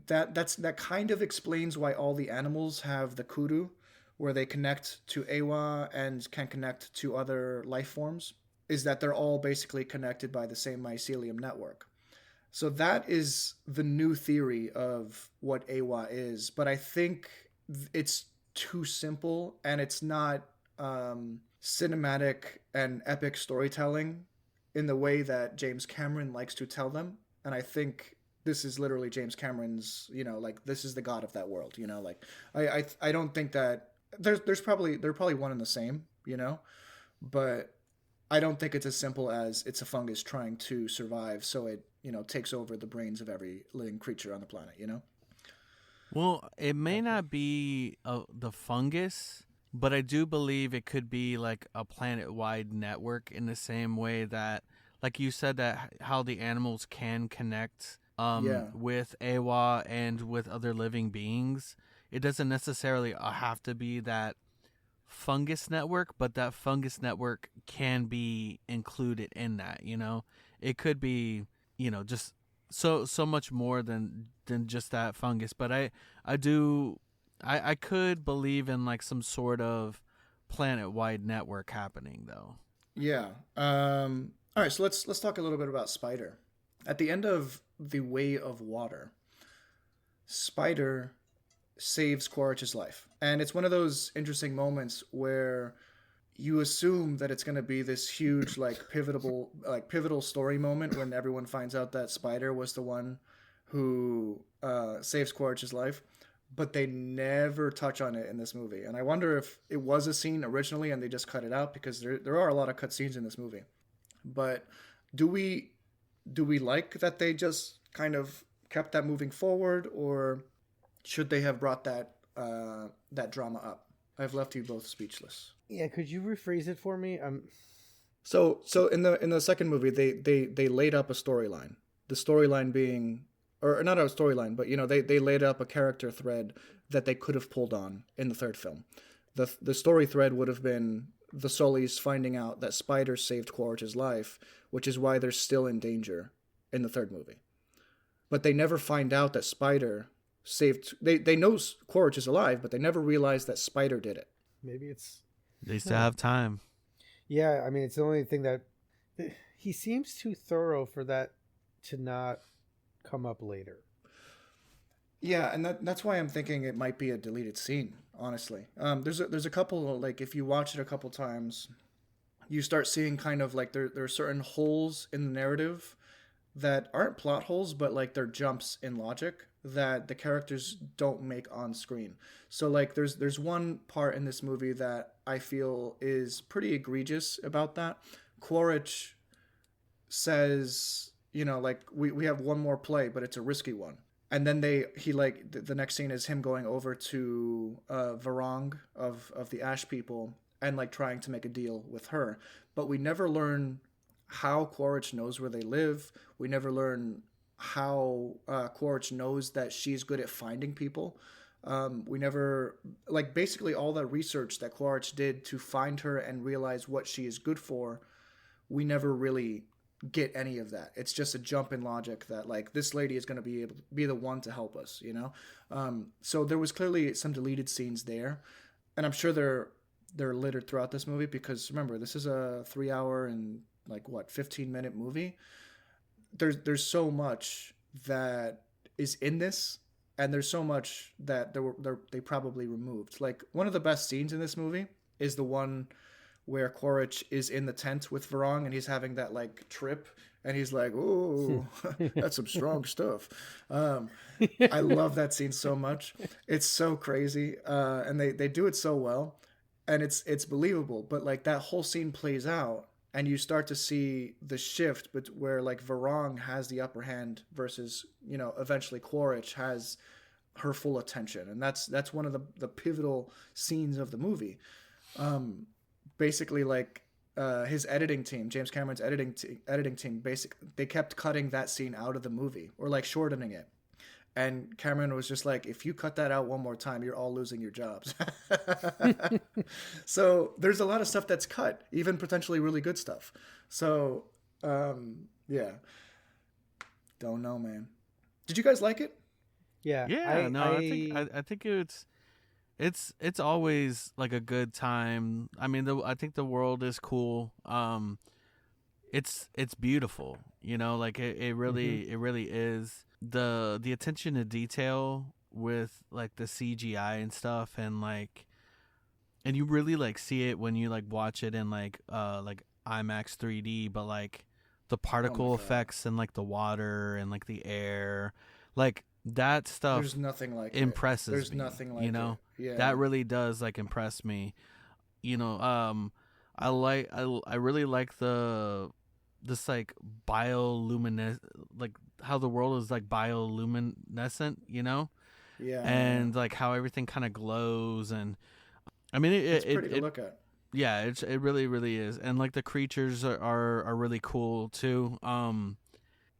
that kind of explains why all the animals have the kudu, where they connect to Awa and can connect to other life forms, is that they're all basically connected by the same mycelium network. So that is the new theory of what Awa is, but I think it's too simple, and it's not cinematic and epic storytelling in the way that James Cameron likes to tell them. And I think this is literally James Cameron's, this is the god of that world, I don't think that they're probably one and the same, but I don't think it's as simple as it's a fungus trying to survive, so it, takes over the brains of every living creature on the planet, Well, it may not be the fungus, but I do believe it could be like a planet-wide network, in the same way that, like you said, that how the animals can connect with Awa and with other living beings. It doesn't necessarily have to be that fungus network, but that fungus network can be included in that, It could be, just so much more than just that fungus. But I could believe in like some sort of planet-wide network happening, though. Yeah. All right. So let's talk a little bit about Spider. At the end of The Way of Water, Spider saves Quaritch's life, and it's one of those interesting moments where you assume that it's going to be this huge, pivotal story moment when everyone finds out that Spider was the one who saves Quaritch's life. But they never touch on it in this movie. And I wonder if it was a scene originally and they just cut it out, because there are a lot of cut scenes in this movie. But do we like that they just kind of kept that moving forward, or should they have brought that drama up? I've left you both speechless. Yeah, could you rephrase it for me? So in the second movie, they laid up a storyline. The storyline being, or not a storyline, but they laid up a character thread that they could have pulled on in the third film. The story thread would have been the Sullies finding out that Spider saved Quaritch's life, which is why they're still in danger in the third movie. But they never find out that Spider saved... They know Quaritch is alive, but they never realize that Spider did it. Maybe it's... They still have time. Yeah, I mean, it's the only thing that... He seems too thorough for that to not come up later. Yeah, and that's why I'm thinking it might be a deleted scene, honestly. There's a couple, like, if you watch it a couple times, you start seeing kind of, like, there are certain holes in the narrative that aren't plot holes, but, like, they're jumps in logic that the characters don't make on screen. So, like, there's one part in this movie that I feel is pretty egregious about that. Quaritch says, you know, like, we have one more play, but it's a risky one. And then the next scene is him going over to Varong of the Ash people and, like, trying to make a deal with her. But we never learn how Quaritch knows where they live. We never learn how Quaritch knows that she's good at finding people. We never, like, basically all the research that Quaritch did to find her and realize what she is good for, we never really get any of that. It's just a jump in logic that, like, this lady is going to be able to be the one to help us, you know? So there was clearly some deleted scenes there, and I'm sure they're littered throughout this movie because, remember, this is a 3-hour and, like, 15-minute movie. There's so much that is in this, and there's so much that they probably removed. Like, one of the best scenes in this movie is the one where Quaritch is in the tent with Varong and he's having that, like, trip and he's like, "Ooh, that's some strong stuff." I love that scene so much. It's so crazy, and they do it so well, and it's believable. But, like, that whole scene plays out, and you start to see the shift, but where, like, Varong has the upper hand versus, you know, eventually Quaritch has her full attention, and that's one of the pivotal scenes of the movie. Basically, like, his editing team, James Cameron's editing team, they kept cutting that scene out of the movie or, like, shortening it. And Cameron was just like, if you cut that out one more time, you're all losing your jobs. So there's a lot of stuff that's cut, even potentially really good stuff. So, yeah. Don't know, man. Did you guys like it? Yeah. I think it's always, like, a good time. I mean, I think the world is cool. It's beautiful, you know, like, it really is. The attention to detail with, like, the CGI and stuff, and, like, and you really, like, see it when you, like, watch it in, like IMAX 3D, but, like, the particle effects and, like, the water and, like, the air, like, that stuff, there's nothing like impresses it. There's me, nothing like you know? it. Yeah. That really does, like, impress me, you know. I really like this, like, bioluminescent, like, how the world is, like, bioluminescent, you know? Yeah. And, like, how everything kind of glows, and I mean, it's pretty to look at. Yeah, it really is, and, like, the creatures are really cool too.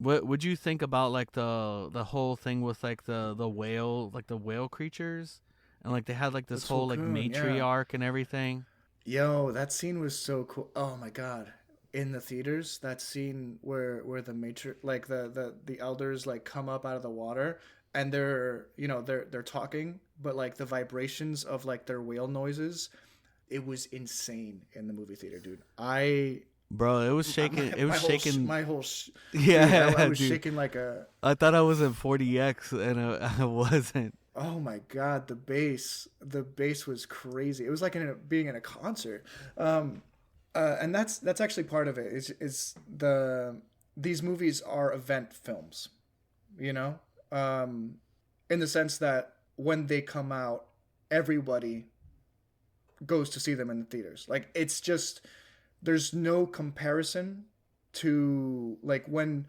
What would you think about, like, the whole thing with, like, the whale creatures, and, like, they had, like, this whole cocoon, like, matriarch and everything? Yo, that scene was so cool. Oh my god. In the theaters, that scene where the like the elders, like, come up out of the water and they're talking, but, like, the vibrations of, like, their whale noises, it was insane in the movie theater, dude. Bro, it was shaking. It was shaking. My whole yeah, dude, I was dude. shaking like a. I thought I was in 40X, and I wasn't. Oh my god, the bass was crazy. It was like being in a concert. And that's actually part of it. These movies are event films, you know, in the sense that when they come out, everybody goes to see them in the theaters. Like, it's just, there's no comparison to, like, when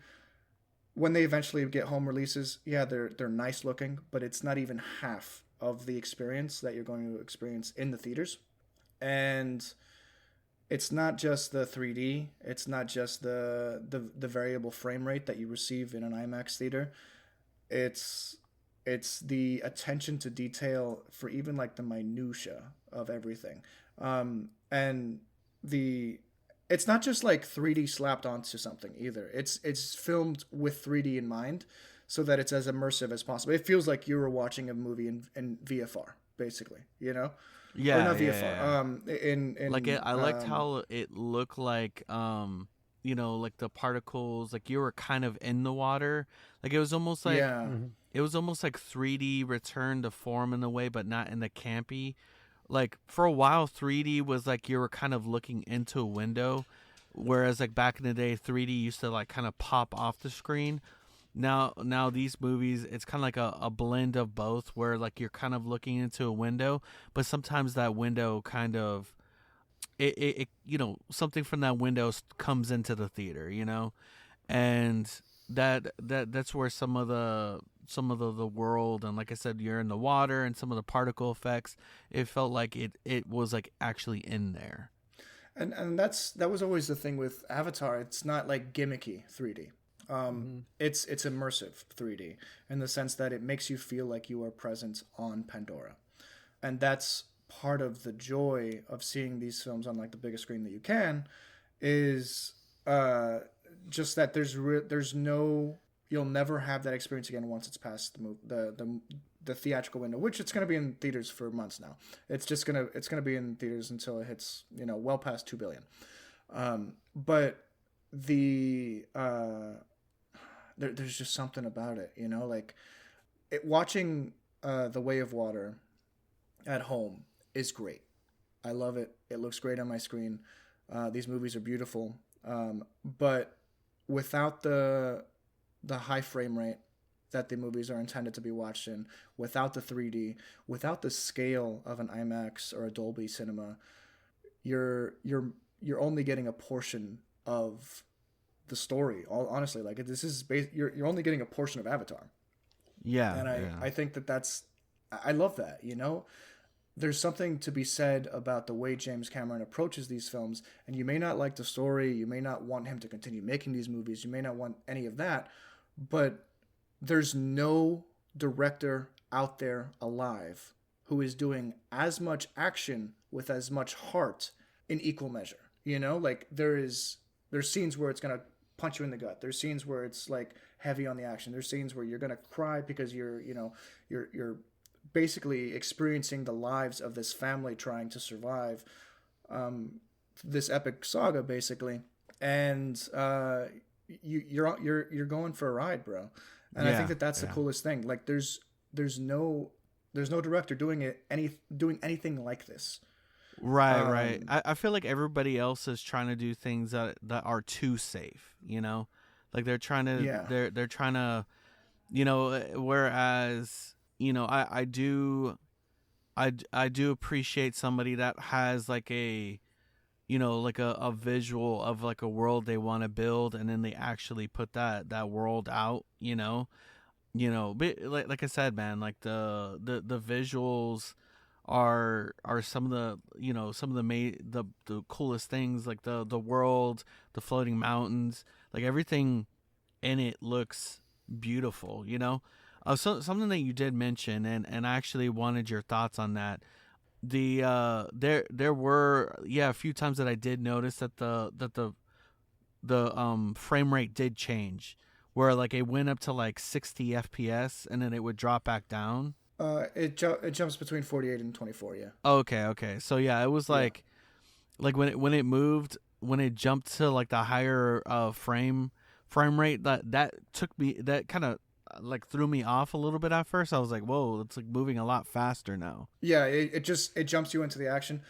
they eventually get home releases. Yeah, they're nice looking, but it's not even half of the experience that you're going to experience in the theaters. And it's not just the 3D. It's not just the variable frame rate that you receive in an IMAX theater. It's It's the attention to detail for even like the minutia of everything. And it's not just like 3D slapped onto something either. It's filmed with 3D in mind so that it's as immersive as possible. It feels like you were watching a movie in VFR, basically, you know? Yeah, Or not yeah, VFR. yeah. In Like I liked how it looked like you know, like the particles, like you were kind of in the water. Like it was almost like yeah. it was almost like 3D return to form in a way, but not in the campy. Like for a while 3D was like you were kind of looking into a window, whereas like back in the day 3D used to like kind of pop off the screen. Now these movies, it's kind of like a blend of both, where like you're kind of looking into a window, but sometimes that window kind of it you know, something from that window comes into the theater, you know, and that's where some of the world, and like I said, you're in the water and some of the particle effects, it felt like it was like actually in there. And that was always the thing with Avatar. It's not like gimmicky 3D. It's immersive 3D in the sense that it makes you feel like you are present on Pandora, and that's part of the joy of seeing these films on like the biggest screen that you can. Is just that there's no, you'll never have that experience again once it's past the theatrical window, which it's going to be in theaters for months now. It's going to be in theaters until it hits, you know, well past 2 billion. But there's just something about it, you know, like watching The Way of Water at home is great. I love it. It looks great on my screen. These movies are beautiful, but without the high frame rate that the movies are intended to be watched in, without the 3D, without the scale of an IMAX or a Dolby Cinema, you're only getting a portion of the story. Honestly, like this is you're only getting a portion of Avatar. Yeah, and I think I love that, you know. There's something to be said about the way James Cameron approaches these films, and you may not like the story, you may not want him to continue making these movies, you may not want any of that, but there's no director out there alive who is doing as much action with as much heart in equal measure. You know, like there's scenes where it's gonna punch you in the gut. There's scenes where it's like heavy on the action. There's scenes where you're gonna cry because you're basically experiencing the lives of this family trying to survive this epic saga, basically, and you're going for a ride, bro. And I think that's the coolest thing. Like there's no director doing anything like this. Right. I feel like everybody else is trying to do things that are too safe, you know, like they're trying to they're trying to, you know, whereas, you know, I do appreciate somebody that has like a, you know, like a visual of like a world they want to build, and then they actually put that world out, you know, but like I said, man, like the visuals are some of the, you know, some of the coolest things, like the world, the floating mountains, like everything in it looks beautiful, you know. So something that you did mention, and I actually wanted your thoughts on that. There were a few times that I did notice that the frame rate did change, where like it went up to like 60 FPS and then it would drop back down. It jumps between 48 and 24. Yeah. Okay. So yeah, it was like when it moved, when it jumped to like the higher frame rate, that kind of like threw me off a little bit at first. I was like, whoa, it's like moving a lot faster now. Yeah, it jumps you into the action.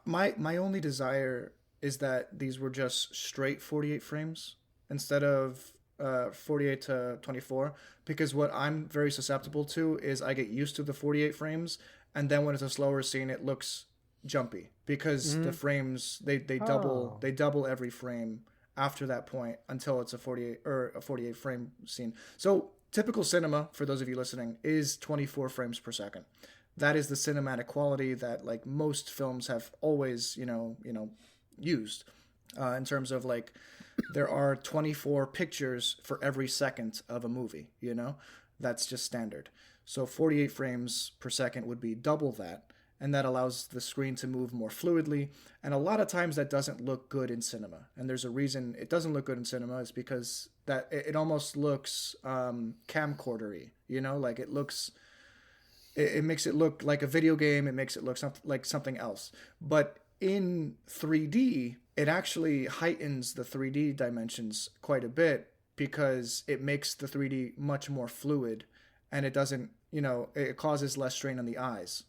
My only desire is that these were just straight 48 frames instead of 48 to 24, because what I'm very susceptible to is I get used to the 48 frames, and then when it's a slower scene it looks jumpy because the frames they double every frame after that point until it's a 48 frame scene. So typical cinema, for those of you listening, is 24 frames per second. That is the cinematic quality that like most films have always, used in terms of like there are 24 pictures for every second of a movie, that's just standard. So 48 frames per second would be double that. And that allows the screen to move more fluidly. And a lot of times that doesn't look good in cinema. And there's a reason it doesn't look good in cinema, is because that it almost looks camcordery, you know, like it makes it look like a video game. It makes it look like something else. But in 3D, it actually heightens the 3D dimensions quite a bit, because it makes the 3D much more fluid, and it doesn't, you know, it causes less strain on the eyes.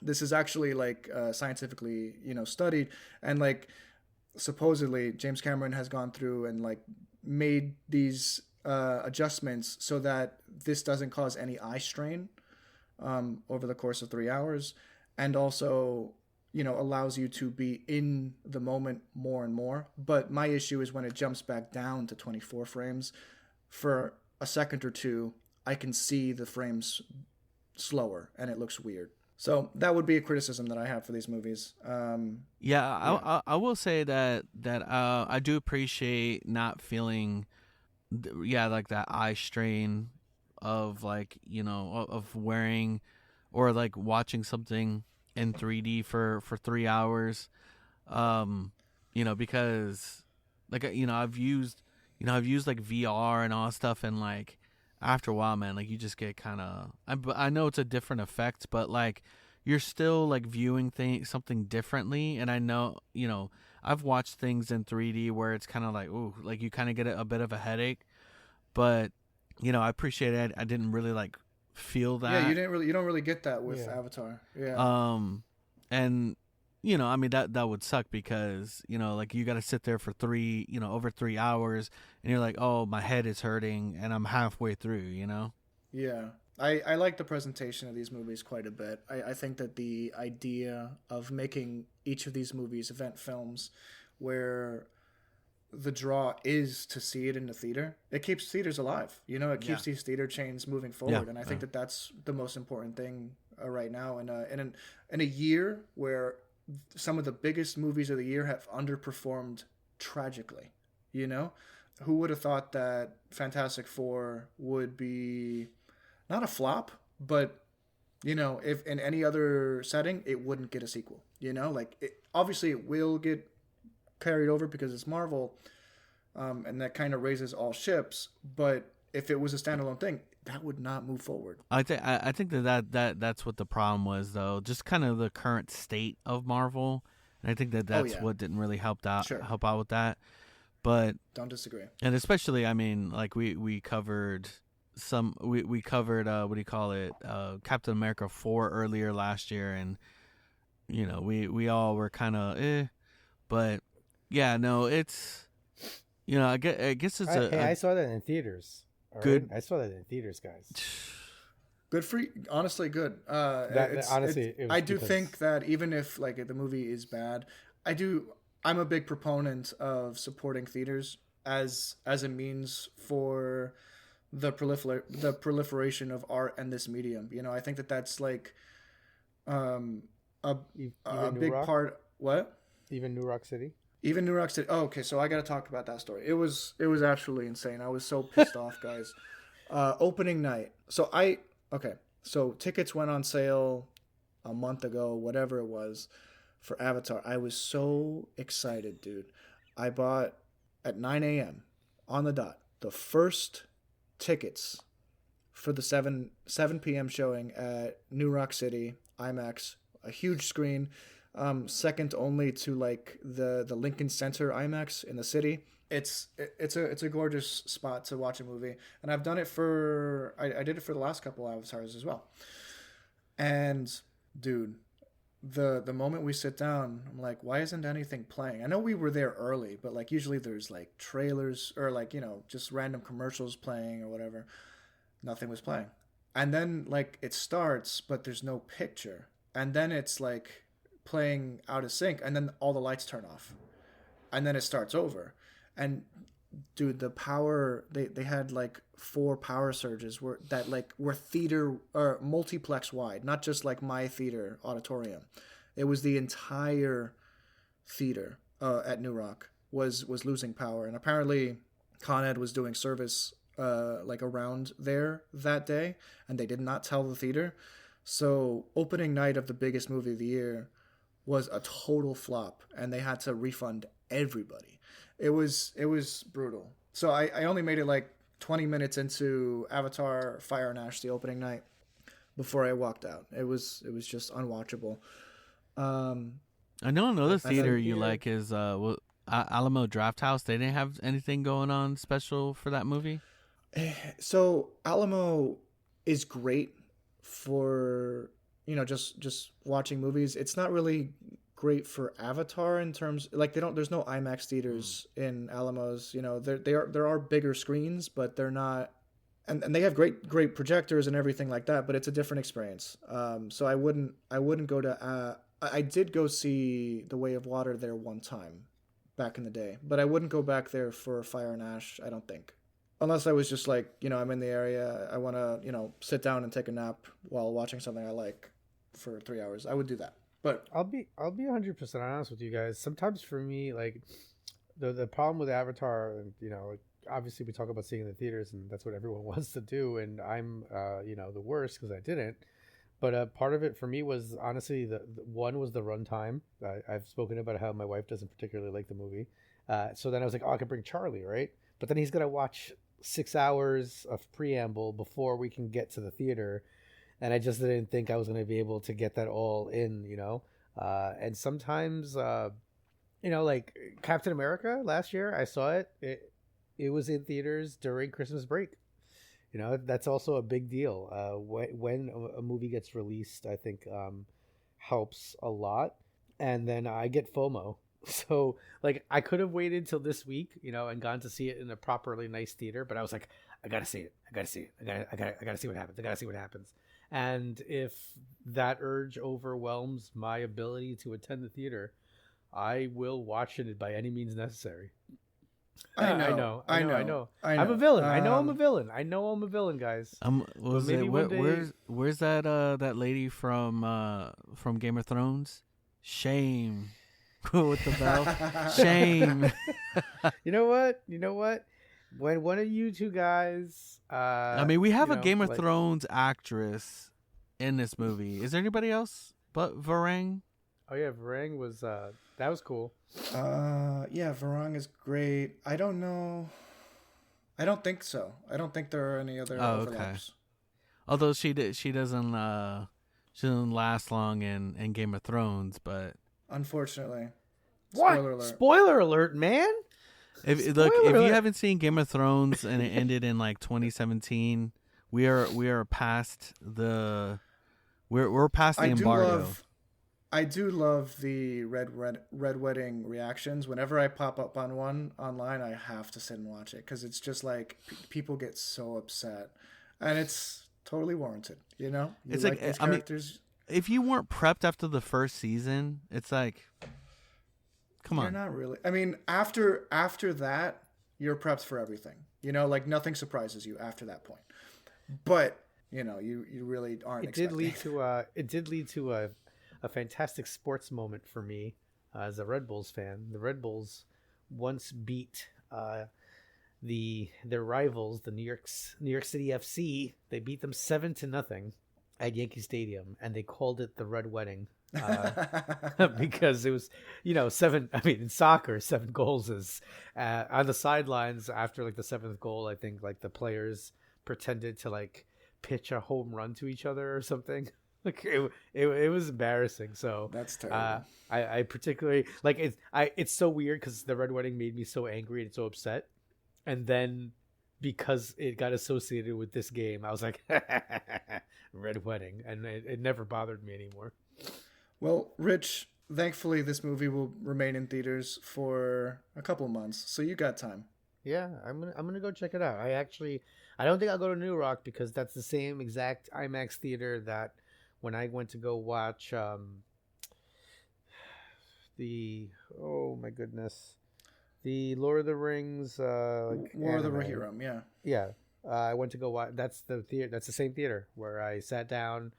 This is actually like scientifically, you know, studied, and like supposedly James Cameron has gone through and like made these adjustments so that this doesn't cause any eye strain over the course of 3 hours, and also, you know, allows you to be in the moment more and more. But my issue is when it jumps back down to 24 frames for a second or two, I can see the frames slower and it looks weird. So that would be a criticism that I have for these movies. I will say that I do appreciate not feeling, like that eye strain of, like, you know, of wearing or like watching something in 3D for 3 hours, you know, because like, you know, I've used like VR and all that stuff, and like after a while, man, like you just get kind of, I know it's a different effect, but like you're still like viewing something differently. And I know, you know, I've watched things in 3D where it's kind of like, ooh, like you kind of get a bit of a headache, but you know, I appreciate it. I didn't really like feel that. Yeah, you don't really get that with Avatar. Yeah. And you know, I mean, that would suck, because, you know, like you got to sit there for over 3 hours, and you're like, oh, my head is hurting and I'm halfway through, you know? Yeah. I like the presentation of these movies quite a bit. I think that the idea of making each of these movies event films where the draw is to see it in the theater, it keeps theaters alive. You know, it keeps these theater chains moving forward. And I think that that's the most important thing right now. And in a year where some of the biggest movies of the year have underperformed tragically, you know? Who would have thought that Fantastic Four would be not a flop, but, you know, if in any other setting, it wouldn't get a sequel, you know? Like, obviously it will get carried over because it's Marvel, and that kind of raises all ships, but if it was a standalone thing, that would not move forward. I think that's what the problem was, though. Just kind of the current state of Marvel, and I think that's what didn't really help out with that. But don't disagree. And especially, I mean, like we covered we covered what do you call it, Captain America 4 earlier last year, and you know, we all were kind of but yeah, no, it's, you know, I guess it's I saw that in theaters. Good. Right? I saw that in theaters, guys. Good for you. Honestly, good. I do think that even if like the movie is bad, I'm a big proponent of supporting theaters as a means for the proliferation of art and this medium. You know, I think that that's like a big part. What? Even New Rock City. Even New York City. Oh, okay. So I got to talk about that story. It was absolutely insane. I was so pissed off, guys. Opening night. So tickets went on sale a month ago, whatever it was, for Avatar. I was so excited, dude. I bought at 9 a.m. on the dot the first tickets for the 7 p.m. showing at New Rock City IMAX, a huge screen. Second only to like the Lincoln Center IMAX in the city. It's a gorgeous spot to watch a movie, and I've done it for I did it for the last couple Avatars as well. And dude, the moment we sit down, I'm like, why isn't anything playing? I know we were there early, but like usually there's like trailers or like, you know, just random commercials playing or whatever. Nothing was playing, and then like it starts, but there's no picture, and then it's like playing out of sync, and then all the lights turn off, and then it starts over. And dude, the power, they had like 4 power surges were theater or multiplex wide, not just like my theater auditorium. It was the entire theater at New Rock was losing power, and apparently Con Ed was doing service like around there that day, and they did not tell the theater. So opening night of the biggest movie of the year was a total flop, and they had to refund everybody. It was brutal. So I only made it like 20 minutes into Avatar Fire and Ash, the opening night, before I walked out. It was just unwatchable. I know another theater you like is Alamo Drafthouse. They didn't have anything going on special for that movie. So Alamo is great for just watching movies. It's not really great for Avatar in terms like there's no IMAX theaters in Alamos. There are bigger screens, but they're not, and they have great projectors and everything like that. But it's a different experience. So I wouldn't go to. I did go see The Way of Water there one time back in the day, but I wouldn't go back there for Fire and Ash. I don't think. Unless I was just like, I'm in the area, I want to, sit down and take a nap while watching something I like for 3 hours. I would do that. But I'll be 100% honest with you guys. Sometimes for me, like the problem with Avatar, like, obviously we talk about seeing in the theaters, and that's what everyone wants to do. And I'm, the worst because I didn't. But part of it for me was honestly the one was the runtime. I've spoken about how my wife doesn't particularly like the movie. So then I was like, I could bring Charlie, right? But then he's gonna watch 6 hours of preamble before we can get to the theater, and I just didn't think I was going to be able to get that all in, and sometimes like Captain America last year, I saw it was in theaters during Christmas break. That's also a big deal. When a movie gets released, I think helps a lot, and then I get FOMO. So like I could have waited till this week, and gone to see it in a properly nice theater, but I was like, I gotta see it. I gotta see what happens. I gotta see what happens. And if that urge overwhelms my ability to attend the theater, I will watch it by any means necessary. I know. I'm a villain. I know I'm a villain, guys. Where's that lady from Game of Thrones? Shame. With the bell. Shame. You know what? When one of you two guys we have a Game of Thrones actress in this movie. Is there anybody else but Varang? Oh yeah, Varang was that was cool. Yeah, Varang is great. I don't know. I don't think so. I don't think there are any other overlaps. Okay. Although she doesn't last long in Game of Thrones, but unfortunately. Spoiler alert, man. If you haven't seen Game of Thrones and it ended in like 2017, we are past the we're past the embargo. I do love the red wedding reactions. Whenever I pop up on one online, I have to sit and watch it because it's just like people get so upset, and it's totally warranted. It's like characters. If you weren't prepped after the first season, it's like, come on. You're not really. I mean, after that, you're prepped for everything. Like nothing surprises you after that point. But you really aren't. It did lead to a fantastic sports moment for me as a Red Bulls fan. The Red Bulls once beat their rivals, the New York City FC. They beat them 7-0 at Yankee Stadium, and they called it the Red Wedding. Because it was, 7. I mean, in soccer, 7 goals is on the sidelines after like the 7th goal. I think like the players pretended to like pitch a home run to each other or something. Like it was embarrassing. So that's terrible. I particularly like it. It's so weird because the Red Wedding made me so angry and so upset, and then because it got associated with this game, I was like, Red Wedding, and it never bothered me anymore. Well, Rich, thankfully this movie will remain in theaters for a couple months, so you got time. Yeah, I'm gonna go check it out. I don't think I'll go to New Rock because that's the same exact IMAX theater that when I went to go watch the Lord of the Rings War of the Rohirrim, yeah. I went to go watch. That's the theater. That's the same theater where I sat down,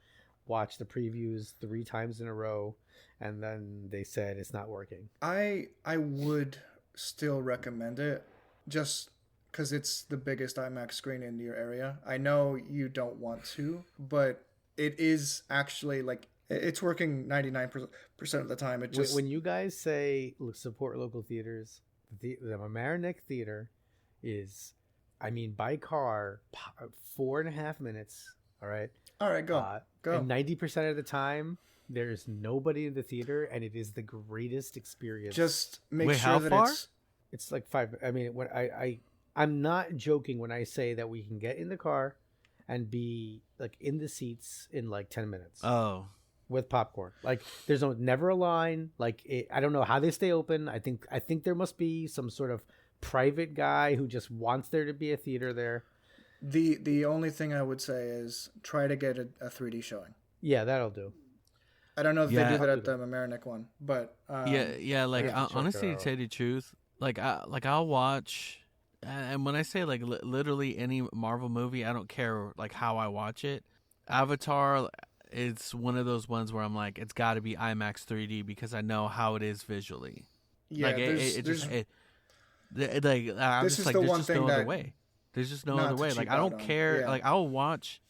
watched the previews 3 times in a row, and then they said it's not working. I would still recommend it, just because it's the biggest IMAX screen in your area. I know you don't want to, but it is actually like it's working 99% of the time. It just When you guys say support local theaters, the Mamaroneck Theater is, I mean, by car, 4.5 minutes. All right. All right, go. And 90% of the time, there's nobody in the theater, and it is the greatest experience. Just make Wait, sure how that far? It's like 5. I mean, when I'm not joking when I say that we can get in the car and be like in the seats in like 10 minutes. Oh, with popcorn. Like there's never a line. Like I don't know how they stay open. I think there must be some sort of private guy who just wants there to be a theater there. The only thing I would say is try to get a 3D showing. Yeah, that'll do. I don't know if they do that at the Mamaroneck one, but yeah. Like honestly, to tell you the truth, like I'll watch, and when I say like literally any Marvel movie, I don't care like how I watch it. Avatar, it's one of those ones where I'm like, it's got to be IMAX 3D because I know how it is visually. Yeah, like I'm this just is like the there's one just thing no other that way. There's just no not other to way. Like cheap I don't out on. care. Yeah. Like I'll watch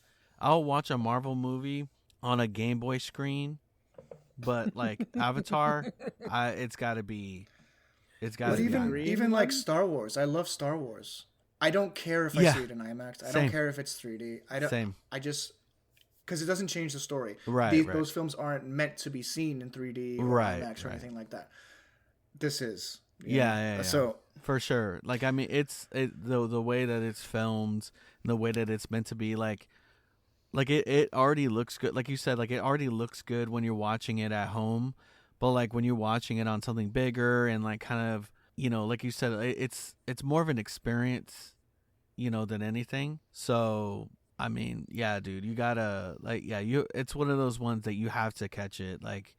a Marvel movie on a Game Boy screen, but like Avatar, it's got to be. But even like Star Wars, I love Star Wars. I don't care if I see it in IMAX. I don't care if it's 3D. I just because it doesn't change the story. Right. Those films aren't meant to be seen in 3D or IMAX or anything like that. This is. Yeah. So for sure, like I mean, the way that it's filmed, the way that it's meant to be, like it already looks good. Like you said, like it already looks good when you're watching it at home, but like when you're watching it on something bigger and like kind of, you know, like you said, it's more of an experience, you know, than anything. So I mean, yeah, dude, you gotta it's one of those ones that you have to catch it, like.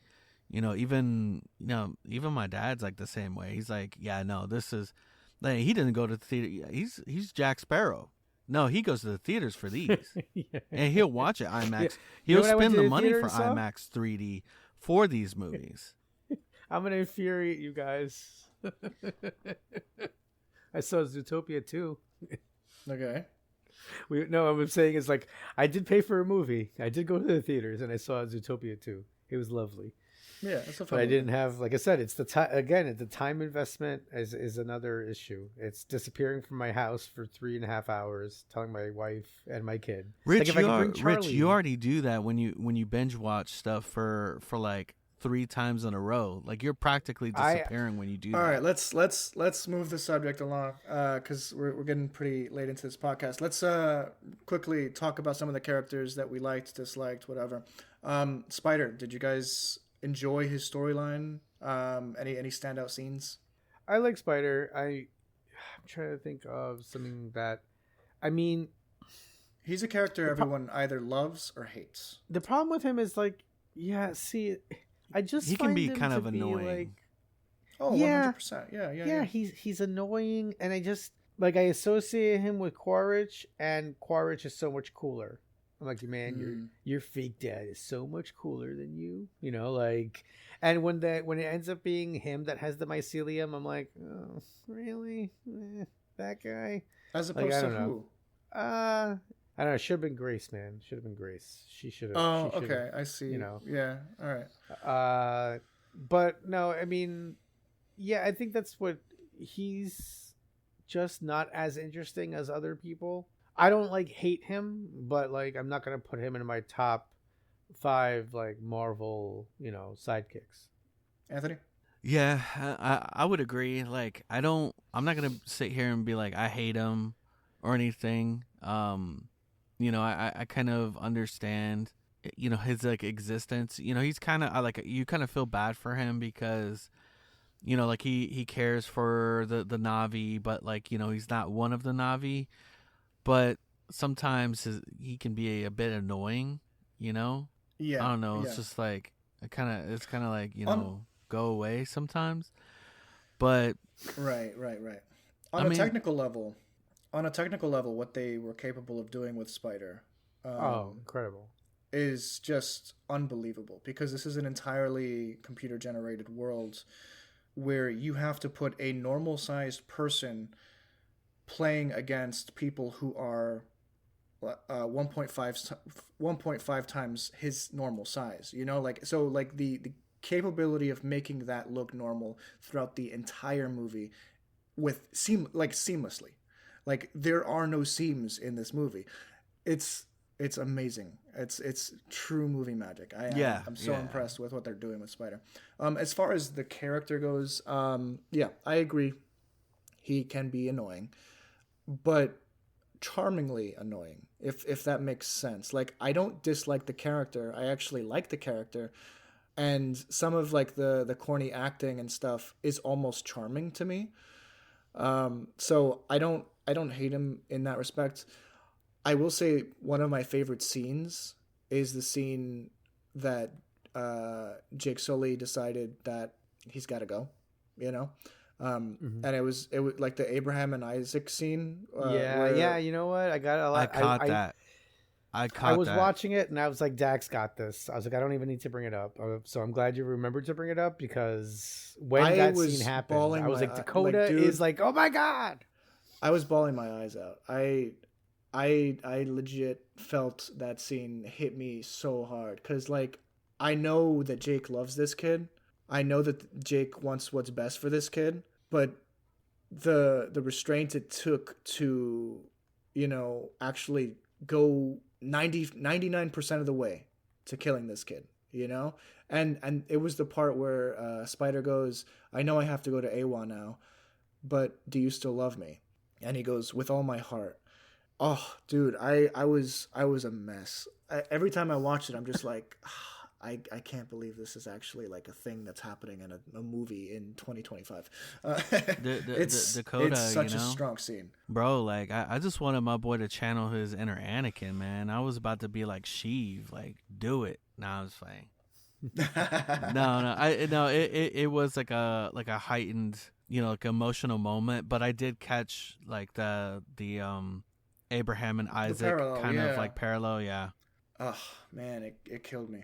You know, even my dad's like the same way. He's like, yeah, no, this is like, he didn't go to the theater. He's Jack Sparrow. No, he goes to the theaters for these, and he'll watch it IMAX. He'll spend the money for IMAX 3D for these movies. I'm gonna infuriate you guys. I saw Zootopia 2. Okay. No, what I'm saying is like I did pay for a movie. I did go to the theaters and I saw Zootopia 2. It was lovely. Yeah, it's a fun. But I didn't have, like I said, it's the time again. The time investment is another issue. It's disappearing from my house for 3.5 hours, telling my wife and my kid. Rich, you already do that when you binge watch stuff for like 3 times in a row. Like you're practically disappearing when you do that. All right, let's move the subject along because we're getting pretty late into this podcast. Let's quickly talk about some of the characters that we liked, disliked, whatever. Spider, did you guys enjoy his storyline? Any standout scenes? I like Spider. I'm trying to think of something that, I mean, he's a character everyone either loves or hates. The problem with him is like, yeah, see, I just he find can be him kind to of be annoying. Like, oh, yeah, 100%. Yeah. Yeah, he's annoying, and I just like I associate him with Quaritch, and Quaritch is so much cooler. I'm like, man, your fake dad is so much cooler than you. You know, like, and when it ends up being him that has the mycelium, I'm like, oh, really? That guy? As opposed to who? I don't know. It should have been Grace, man. Should have been Grace. She should have. Oh, okay. I see. You know. Yeah. All right. But no, I mean, yeah, I think that's what he's just not as interesting as other people. I don't like hate him, but like I'm not gonna put him in my top 5 like Marvel, you know, sidekicks. Anthony? Yeah, I would agree. Like I'm not gonna sit here and be like I hate him or anything. You know, I kind of understand, you know, his like existence. You know, he's kind of like you kind of feel bad for him because, you know, like he cares for the Na'vi, but like, you know, he's not one of the Na'vi. But sometimes he can be a bit annoying, you know? Yeah. I don't know. It's just like, it's kind of like, you know, go away sometimes. But. Right. On a technical level, what they were capable of doing with Spider. Incredible. Is just unbelievable because this is an entirely computer generated world where you have to put a normal sized person playing against people who are 1.5 times his normal size, you know, like, so like the capability of making that look normal throughout the entire movie with seamlessly, like there are no seams in this movie. It's amazing. It's true movie magic. I'm so impressed with what they're doing with Spider. As far as the character goes, yeah, I agree, he can be annoying, but charmingly annoying, if that makes sense. Like, I don't dislike the character, I actually like the character, and some of like the corny acting and stuff is almost charming to me. So I don't hate him in that respect. I will say one of my favorite scenes is the scene that Jake Sully decided that he's got to go, you know. And it was like the Abraham and Isaac scene. Yeah. You know what? I got a lot. I caught that. I was watching it and I was like, Dax got this. I was like, I don't even need to bring it up. So I'm glad you remembered to bring it up, because when that scene happened, I was like, Dakota is like, oh my God. I was bawling my eyes out. I legit felt that scene hit me so hard, because like, I know that Jake loves this kid. I know that Jake wants what's best for this kid, but the restraint it took to, you know, actually go 99% of the way to killing this kid, you know? And it was the part where Spider goes, I know I have to go to AWA now, but do you still love me? And he goes, with all my heart. Oh, dude, I was a mess. Every time I watch it, I'm just like, I can't believe this is actually like a thing that's happening in a movie in 2025. It's Dakota, it's such you know? a strong scene, bro. Like, I just wanted my boy to channel his inner Anakin, man. I was about to be like, Sheev, like, do it. Nah, I was playing. No, it was like a heightened, you know, like emotional moment. But I did catch like the Abraham and Isaac of like parallel, yeah. Oh man, it killed me.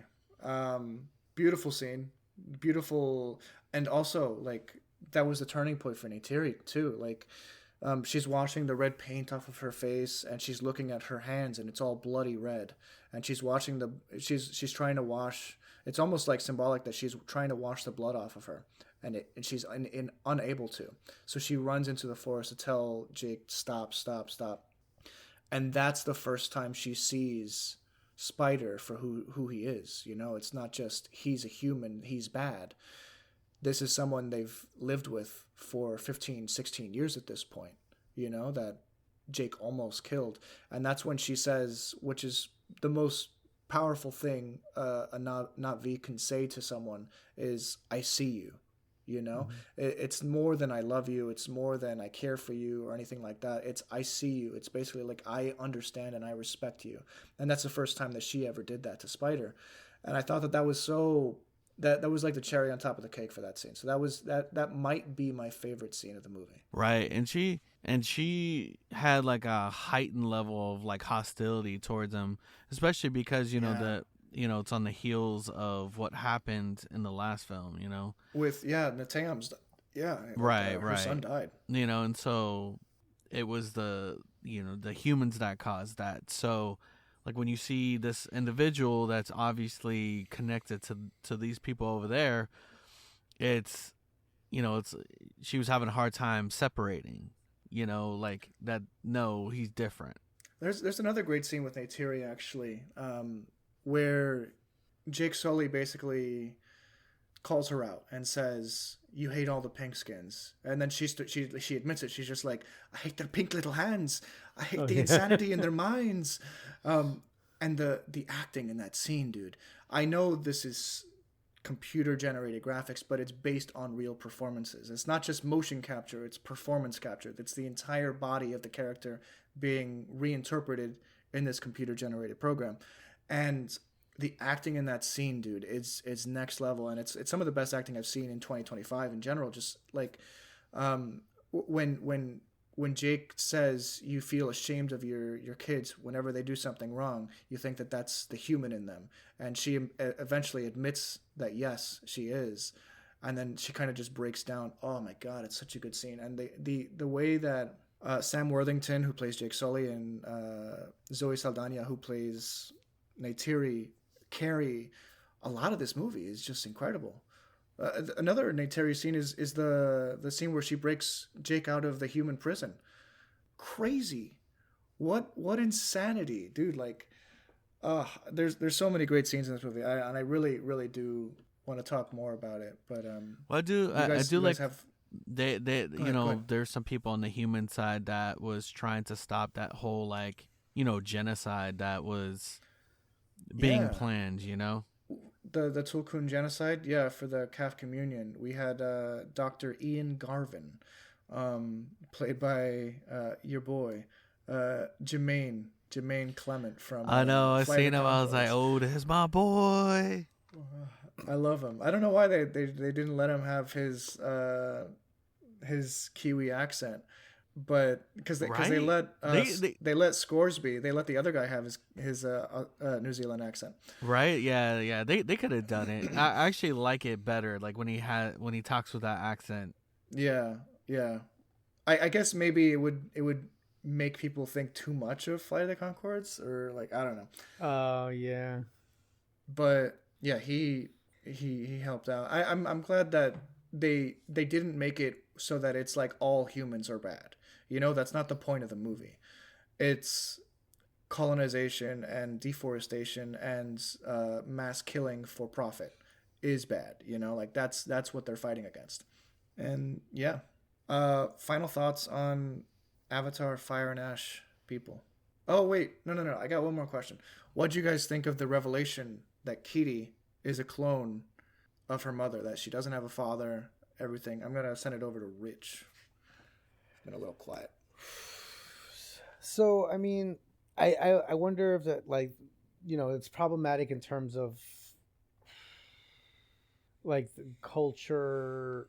Beautiful scene, beautiful, and also like that was the turning point for Neytiri too. Like, she's washing the red paint off of her face, and she's looking at her hands, and it's all bloody red. And she's she's trying to wash. It's almost like symbolic that she's trying to wash the blood off of her, and she's unable to. So she runs into the forest to tell Jake, stop. And that's the first time she sees Spider for who he is. You know, it's not just he's a human, he's bad. This is someone they've lived with for 15, 16 years at this point, you know, that Jake almost killed. And that's when she says, which is the most powerful thing a Na'vi can say to someone, is, I see you. You know, it's more than I love you. It's more than I care for you or anything like that. It's, I see you. It's basically like, I understand and I respect you. And that's the first time that she ever did that to Spider. And I thought that was so, that was like the cherry on top of the cake for that scene. So that might be my favorite scene of the movie. Right. And she had like a heightened level of like hostility towards him, especially because, you know, it's on the heels of what happened in the last film, you know, with Natam's, her son died, you know, and so it was the humans that caused that. So like when you see this individual that's obviously connected to these people over there, it's, you know, she was having a hard time separating, you know, like that. No, he's different. There's another great scene with Neytiri actually, where Jake Sully basically calls her out and says, you hate all the pink skins. And then she admits it. She's just like, I hate their pink little hands. I hate the insanity in their minds. And the acting in that scene, dude. I know this is computer-generated graphics, but it's based on real performances. It's not just motion capture, it's performance capture. It's the entire body of the character being reinterpreted in this computer-generated program. And the acting in that scene, dude, it's next level, and it's some of the best acting I've seen in 2025 in general. Just like when Jake says you feel ashamed of your kids whenever they do something wrong, you think that that's the human in them, and she eventually admits that yes, she is, and then she kind of just breaks down. Oh my God, it's such a good scene, and the way that Sam Worthington, who plays Jake Sully, and Zoe Saldana, who plays Neytiri, carry a lot of this movie. Is just incredible. Another Neytiri scene is the scene where she breaks Jake out of the human prison. Crazy. What insanity, dude! Like, there's so many great scenes in this movie, and I really do want to talk more about it. But well, I do like have. They there's some people on the human side that was trying to stop that whole like genocide that was being planned. The Tulkun genocide, for the Calf Communion. We had Dr. Ian Garvin, played by your boy Jermaine Clement from. I know. I Flight seen of him. I was like, Conchords. "Oh, there's my boy." I love him. I don't know why they didn't let him have his Kiwi accent, but because they let they let Scoresby, they let the other guy have his New Zealand accent. Right? Yeah. They could have done it. I actually like it better, like when he talks with that accent. Yeah. I guess maybe it would make people think too much of Flight of the Conchords, or like I don't know. Oh yeah. But yeah, he helped out. I'm glad that they didn't make it so that it's like all humans are bad. That's not the point of the movie. It's colonization and deforestation and mass killing for profit is bad. Like that's what they're fighting against. And yeah, final thoughts on Avatar: Fire and Ash, people. Oh wait, no. I got one more question. What'd you guys think of the revelation that Kitty is a clone of her mother, that she doesn't have a father? Everything. I'm gonna send it over to Rich. Been a little quiet. So I mean, I wonder if that, like, it's problematic in terms of like the culture.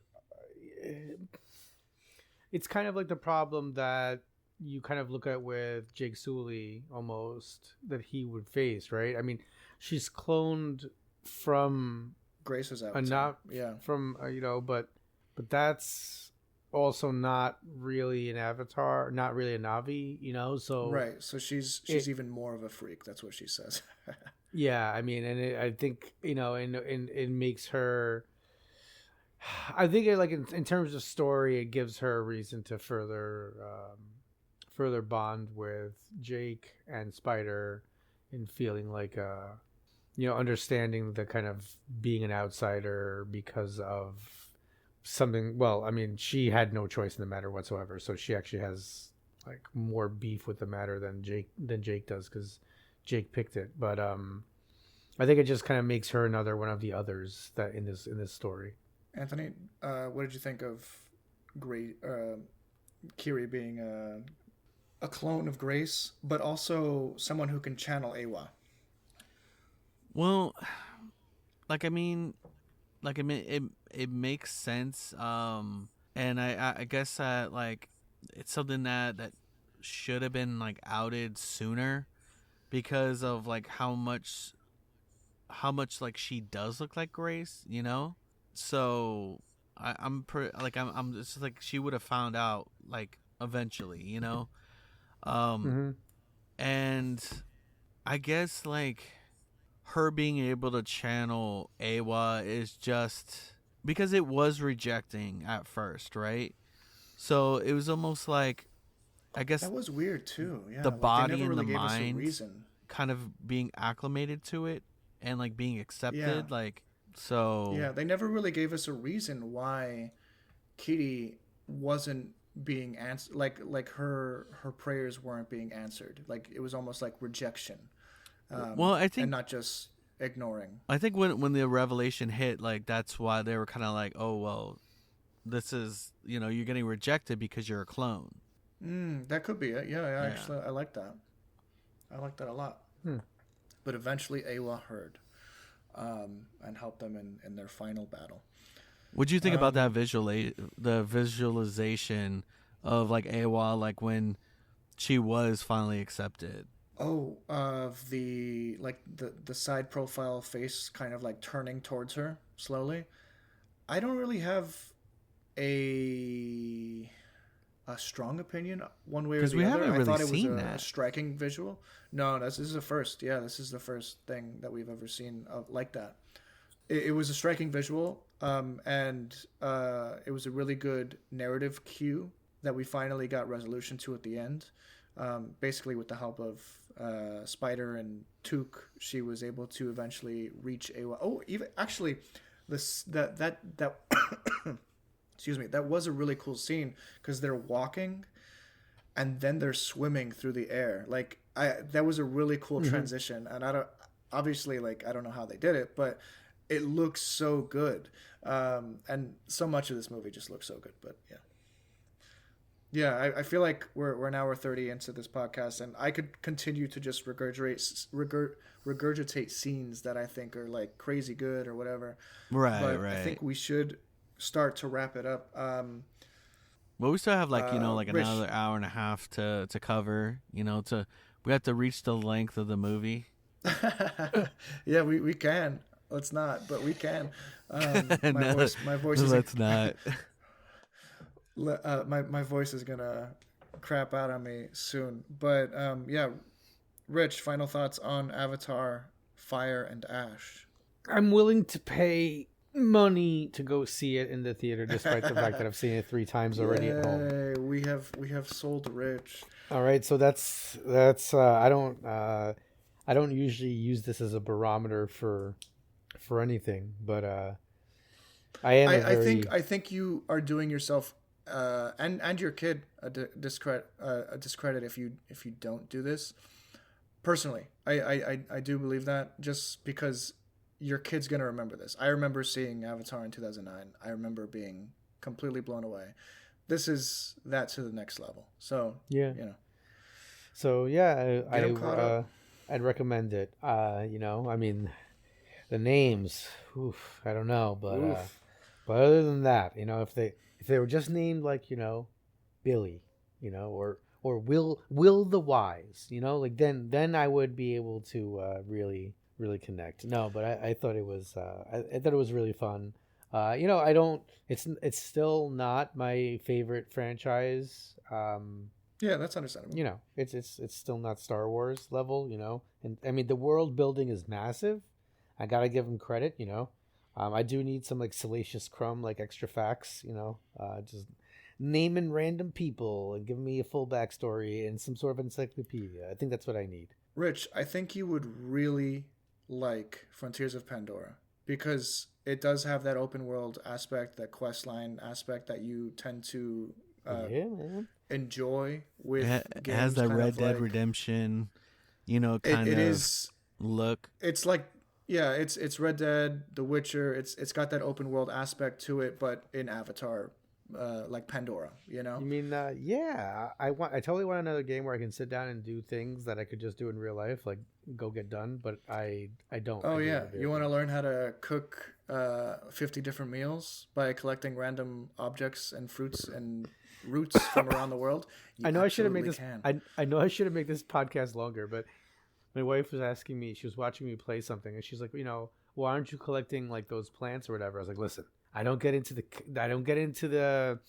It's kind of like the problem that you kind of look at with Jake Sully, almost, that he would face, right? I mean, she's cloned from Grace was out. From but that's also not really an avatar, not really a Na'vi, so right. So she's even more of a freak. That's what she says. Yeah, I mean, and I think and it makes her. I think like in terms of story, it gives her a reason to further bond with Jake and Spider, and feeling like understanding the kind of being an outsider because of something. Well, I mean, she had no choice in the matter whatsoever, so she actually has like more beef with the matter than Jake does, because Jake picked it. But I think it just kind of makes her another one of the others that in this story. Anthony, what did you think of Kiri being a clone of Grace, but also someone who can channel Awa? Well, it makes sense. And I guess that like it's something that should have been like outed sooner, because of like how much like she does look like Grace, So I'm just like, she would have found out like eventually, And I guess like her being able to channel Awa is just because it was rejecting at first, right? So it was almost like, I guess that was weird too. Yeah, the like body and the mind kind of being acclimated to it and like being accepted, like. So yeah, they never really gave us a reason why Kitty wasn't being answered. Like her prayers weren't being answered. Like it was almost like rejection. Well, I think, and not just ignoring. I think when the revelation hit, like that's why they were kind of like, oh well, this is you're getting rejected because you're a clone. That could be it. Yeah, actually, I like that. I like that a lot. But eventually, Awa heard. And help them in their final battle. What do you think about that the visualization of like Awa, like when she was finally accepted? Oh, of the side profile face kind of like turning towards her slowly. I don't really have a a strong opinion one way or 'Cause the we other. haven't I really thought it was seen a that. striking visual. No, this is the first. Yeah, this is the first thing that we've ever seen of like that. It was a striking visual, and it was a really good narrative cue that we finally got resolution to at the end. Basically, with the help of Spider and Took, she was able to eventually reach a. Oh, even actually, this that excuse me, that was a really cool scene because they're walking, and then they're swimming through the air. Like that was a really cool transition, and I don't obviously like I don't know how they did it, but it looks so good, and so much of this movie just looks so good. But yeah. Yeah, I feel like we're an hour 30 into this podcast, and I could continue to just regurgitate scenes that I think are like crazy good or whatever. Right, But right. I think we should start to wrap it up. Well, we still have like like Rich. another hour and a half to cover. We have to reach the length of the movie. Yeah, we can. Let's not, but we can. My voice is Let's not. my voice is gonna crap out on me soon. But yeah, Rich, final thoughts on Avatar: Fire and Ash. I'm willing to pay money to go see it in the theater, despite the fact that I've seen it 3 times already at home. Yay, we have sold Rich. All right, so that's I don't usually use this as a barometer for anything, but I am. I think you are doing yourself and your kid a discredit if you don't do this. Personally, I do believe that, just because your kid's gonna remember this. I remember seeing Avatar in 2009. I remember being completely blown away. This is that to the next level. So yeah, So yeah, I'd recommend it. I mean, the names, I don't know, but other than that, if they were just named like Billy, or Will the Wise, like then I would be able to really connect. No, but I thought it was I thought it was really fun. I don't. It's still not my favorite franchise. Yeah, that's understandable. It's still not Star Wars level. And I mean the world building is massive. I gotta give them credit. I do need some like Salacious Crumb, like extra facts. Just naming random people and giving me a full backstory and some sort of encyclopedia. I think that's what I need. Rich, I think you would really like Frontiers of Pandora because it does have that open world aspect, that quest line aspect that you tend to enjoy with It games. has that kind Red of Dead like, Redemption, kind it of is. look. It's like it's Red Dead, The Witcher. It's got that open world aspect to it, but in Avatar, like Pandora. You mean yeah? I totally want another game where I can sit down and do things that I could just do in real life, like go get done. But I don't. Oh yeah, you want to learn how to cook 50 different meals by collecting random objects and fruits and roots from around the world. I know I should have made this. I know I should have made this podcast longer, but my wife was asking me. She was watching me play something, and she's like, why aren't you collecting like those plants or whatever? I was like, listen, I don't get into the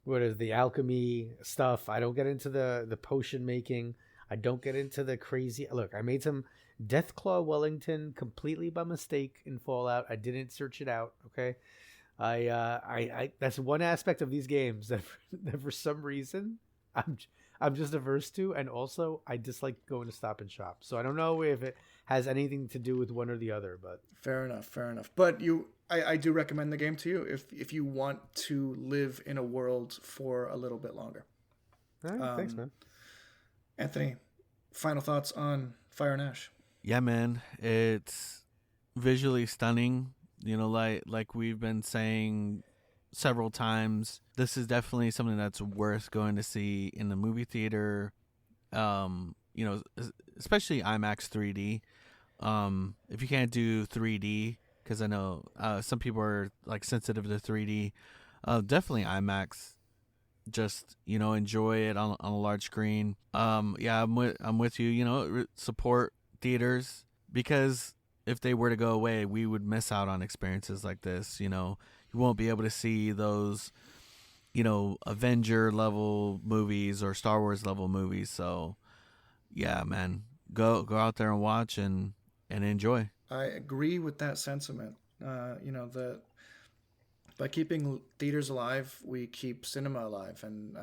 what is the alchemy stuff. I don't get into the potion making. I don't get into the crazy. Look, I made some Deathclaw Wellington completely by mistake in Fallout. I didn't search it out. Okay, I that's one aspect of these games that for some reason I'm just averse to, and also I dislike going to Stop and Shop. So I don't know if it has anything to do with one or the other, but fair enough. But I do recommend the game to you if you want to live in a world for a little bit longer. All right, thanks, man. Anthony, final thoughts on Fire and Ash? Yeah, man, it's visually stunning. Like we've been saying several times, this is definitely something that's worth going to see in the movie theater. Especially IMAX 3D. If you can't do 3D, because I know some people are like sensitive to 3D, definitely IMAX. Just enjoy it on a large screen. Yeah, I'm with you. Support theaters, because if they were to go away, we would miss out on experiences like this. You won't be able to see those Avenger level movies or Star Wars level movies. So yeah, man, go out there and watch and enjoy. I agree with that sentiment. The by keeping theaters alive, we keep cinema alive, and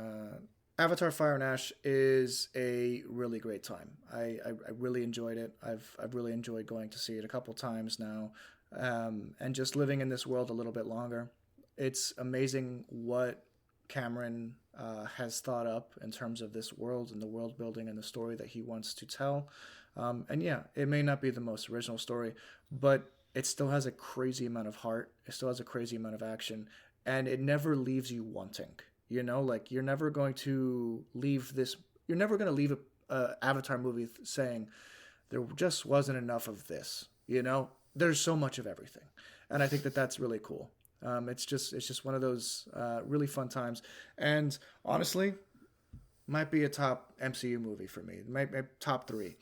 Avatar: Fire and Ash is a really great time. I really enjoyed it. I've really enjoyed going to see it a couple times now, and just living in this world a little bit longer. It's amazing what Cameron has thought up in terms of this world and the world building and the story that he wants to tell. And yeah, it may not be the most original story, but it still has a crazy amount of heart. It still has a crazy amount of action, and it never leaves you wanting. Like you're never going to leave this. You're never going to leave a Avatar movie saying there just wasn't enough of this. There's so much of everything, and I think that that's really cool. It's just one of those really fun times, and honestly, might be a top MCU movie for me. It might be top 3.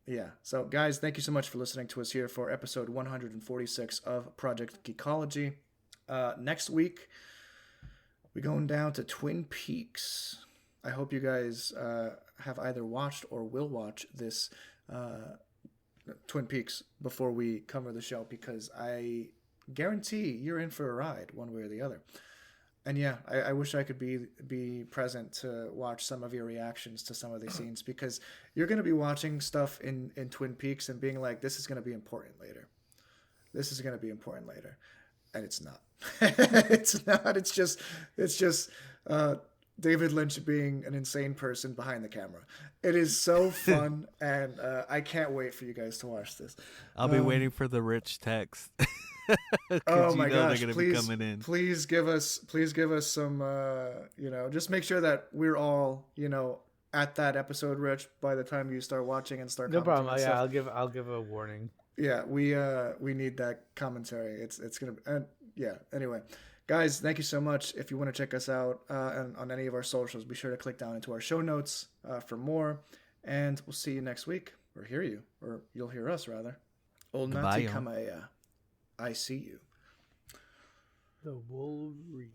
Yeah. So guys, thank you so much for listening to us here for episode 146 of Project Geekology. Next week, we're going down to Twin Peaks. I hope you guys have either watched or will watch this Twin Peaks before we cover the show, because I guarantee you're in for a ride one way or the other. And yeah, I wish I could be present to watch some of your reactions to some of these scenes, because you're going to be watching stuff in Twin Peaks and being like, this is going to be important later. This is going to be important later. And it's not. It's not. It's just David Lynch being an insane person behind the camera. It is so fun, and I can't wait for you guys to watch this. I'll be waiting for the rich text. Oh my gosh! They're gonna please, be coming in. Please give us some. Just make sure that we're all at that episode, Rich, by the time you start watching and start. No problem. Yeah, I'll give a warning. Yeah, we need that commentary. It's gonna. Yeah. Anyway, guys, thank you so much. If you want to check us out on any of our socials, be sure to click down into our show notes for more. And we'll see you next week, or you'll hear us rather. Old Nati Kamaya. I see you. The Wolverine.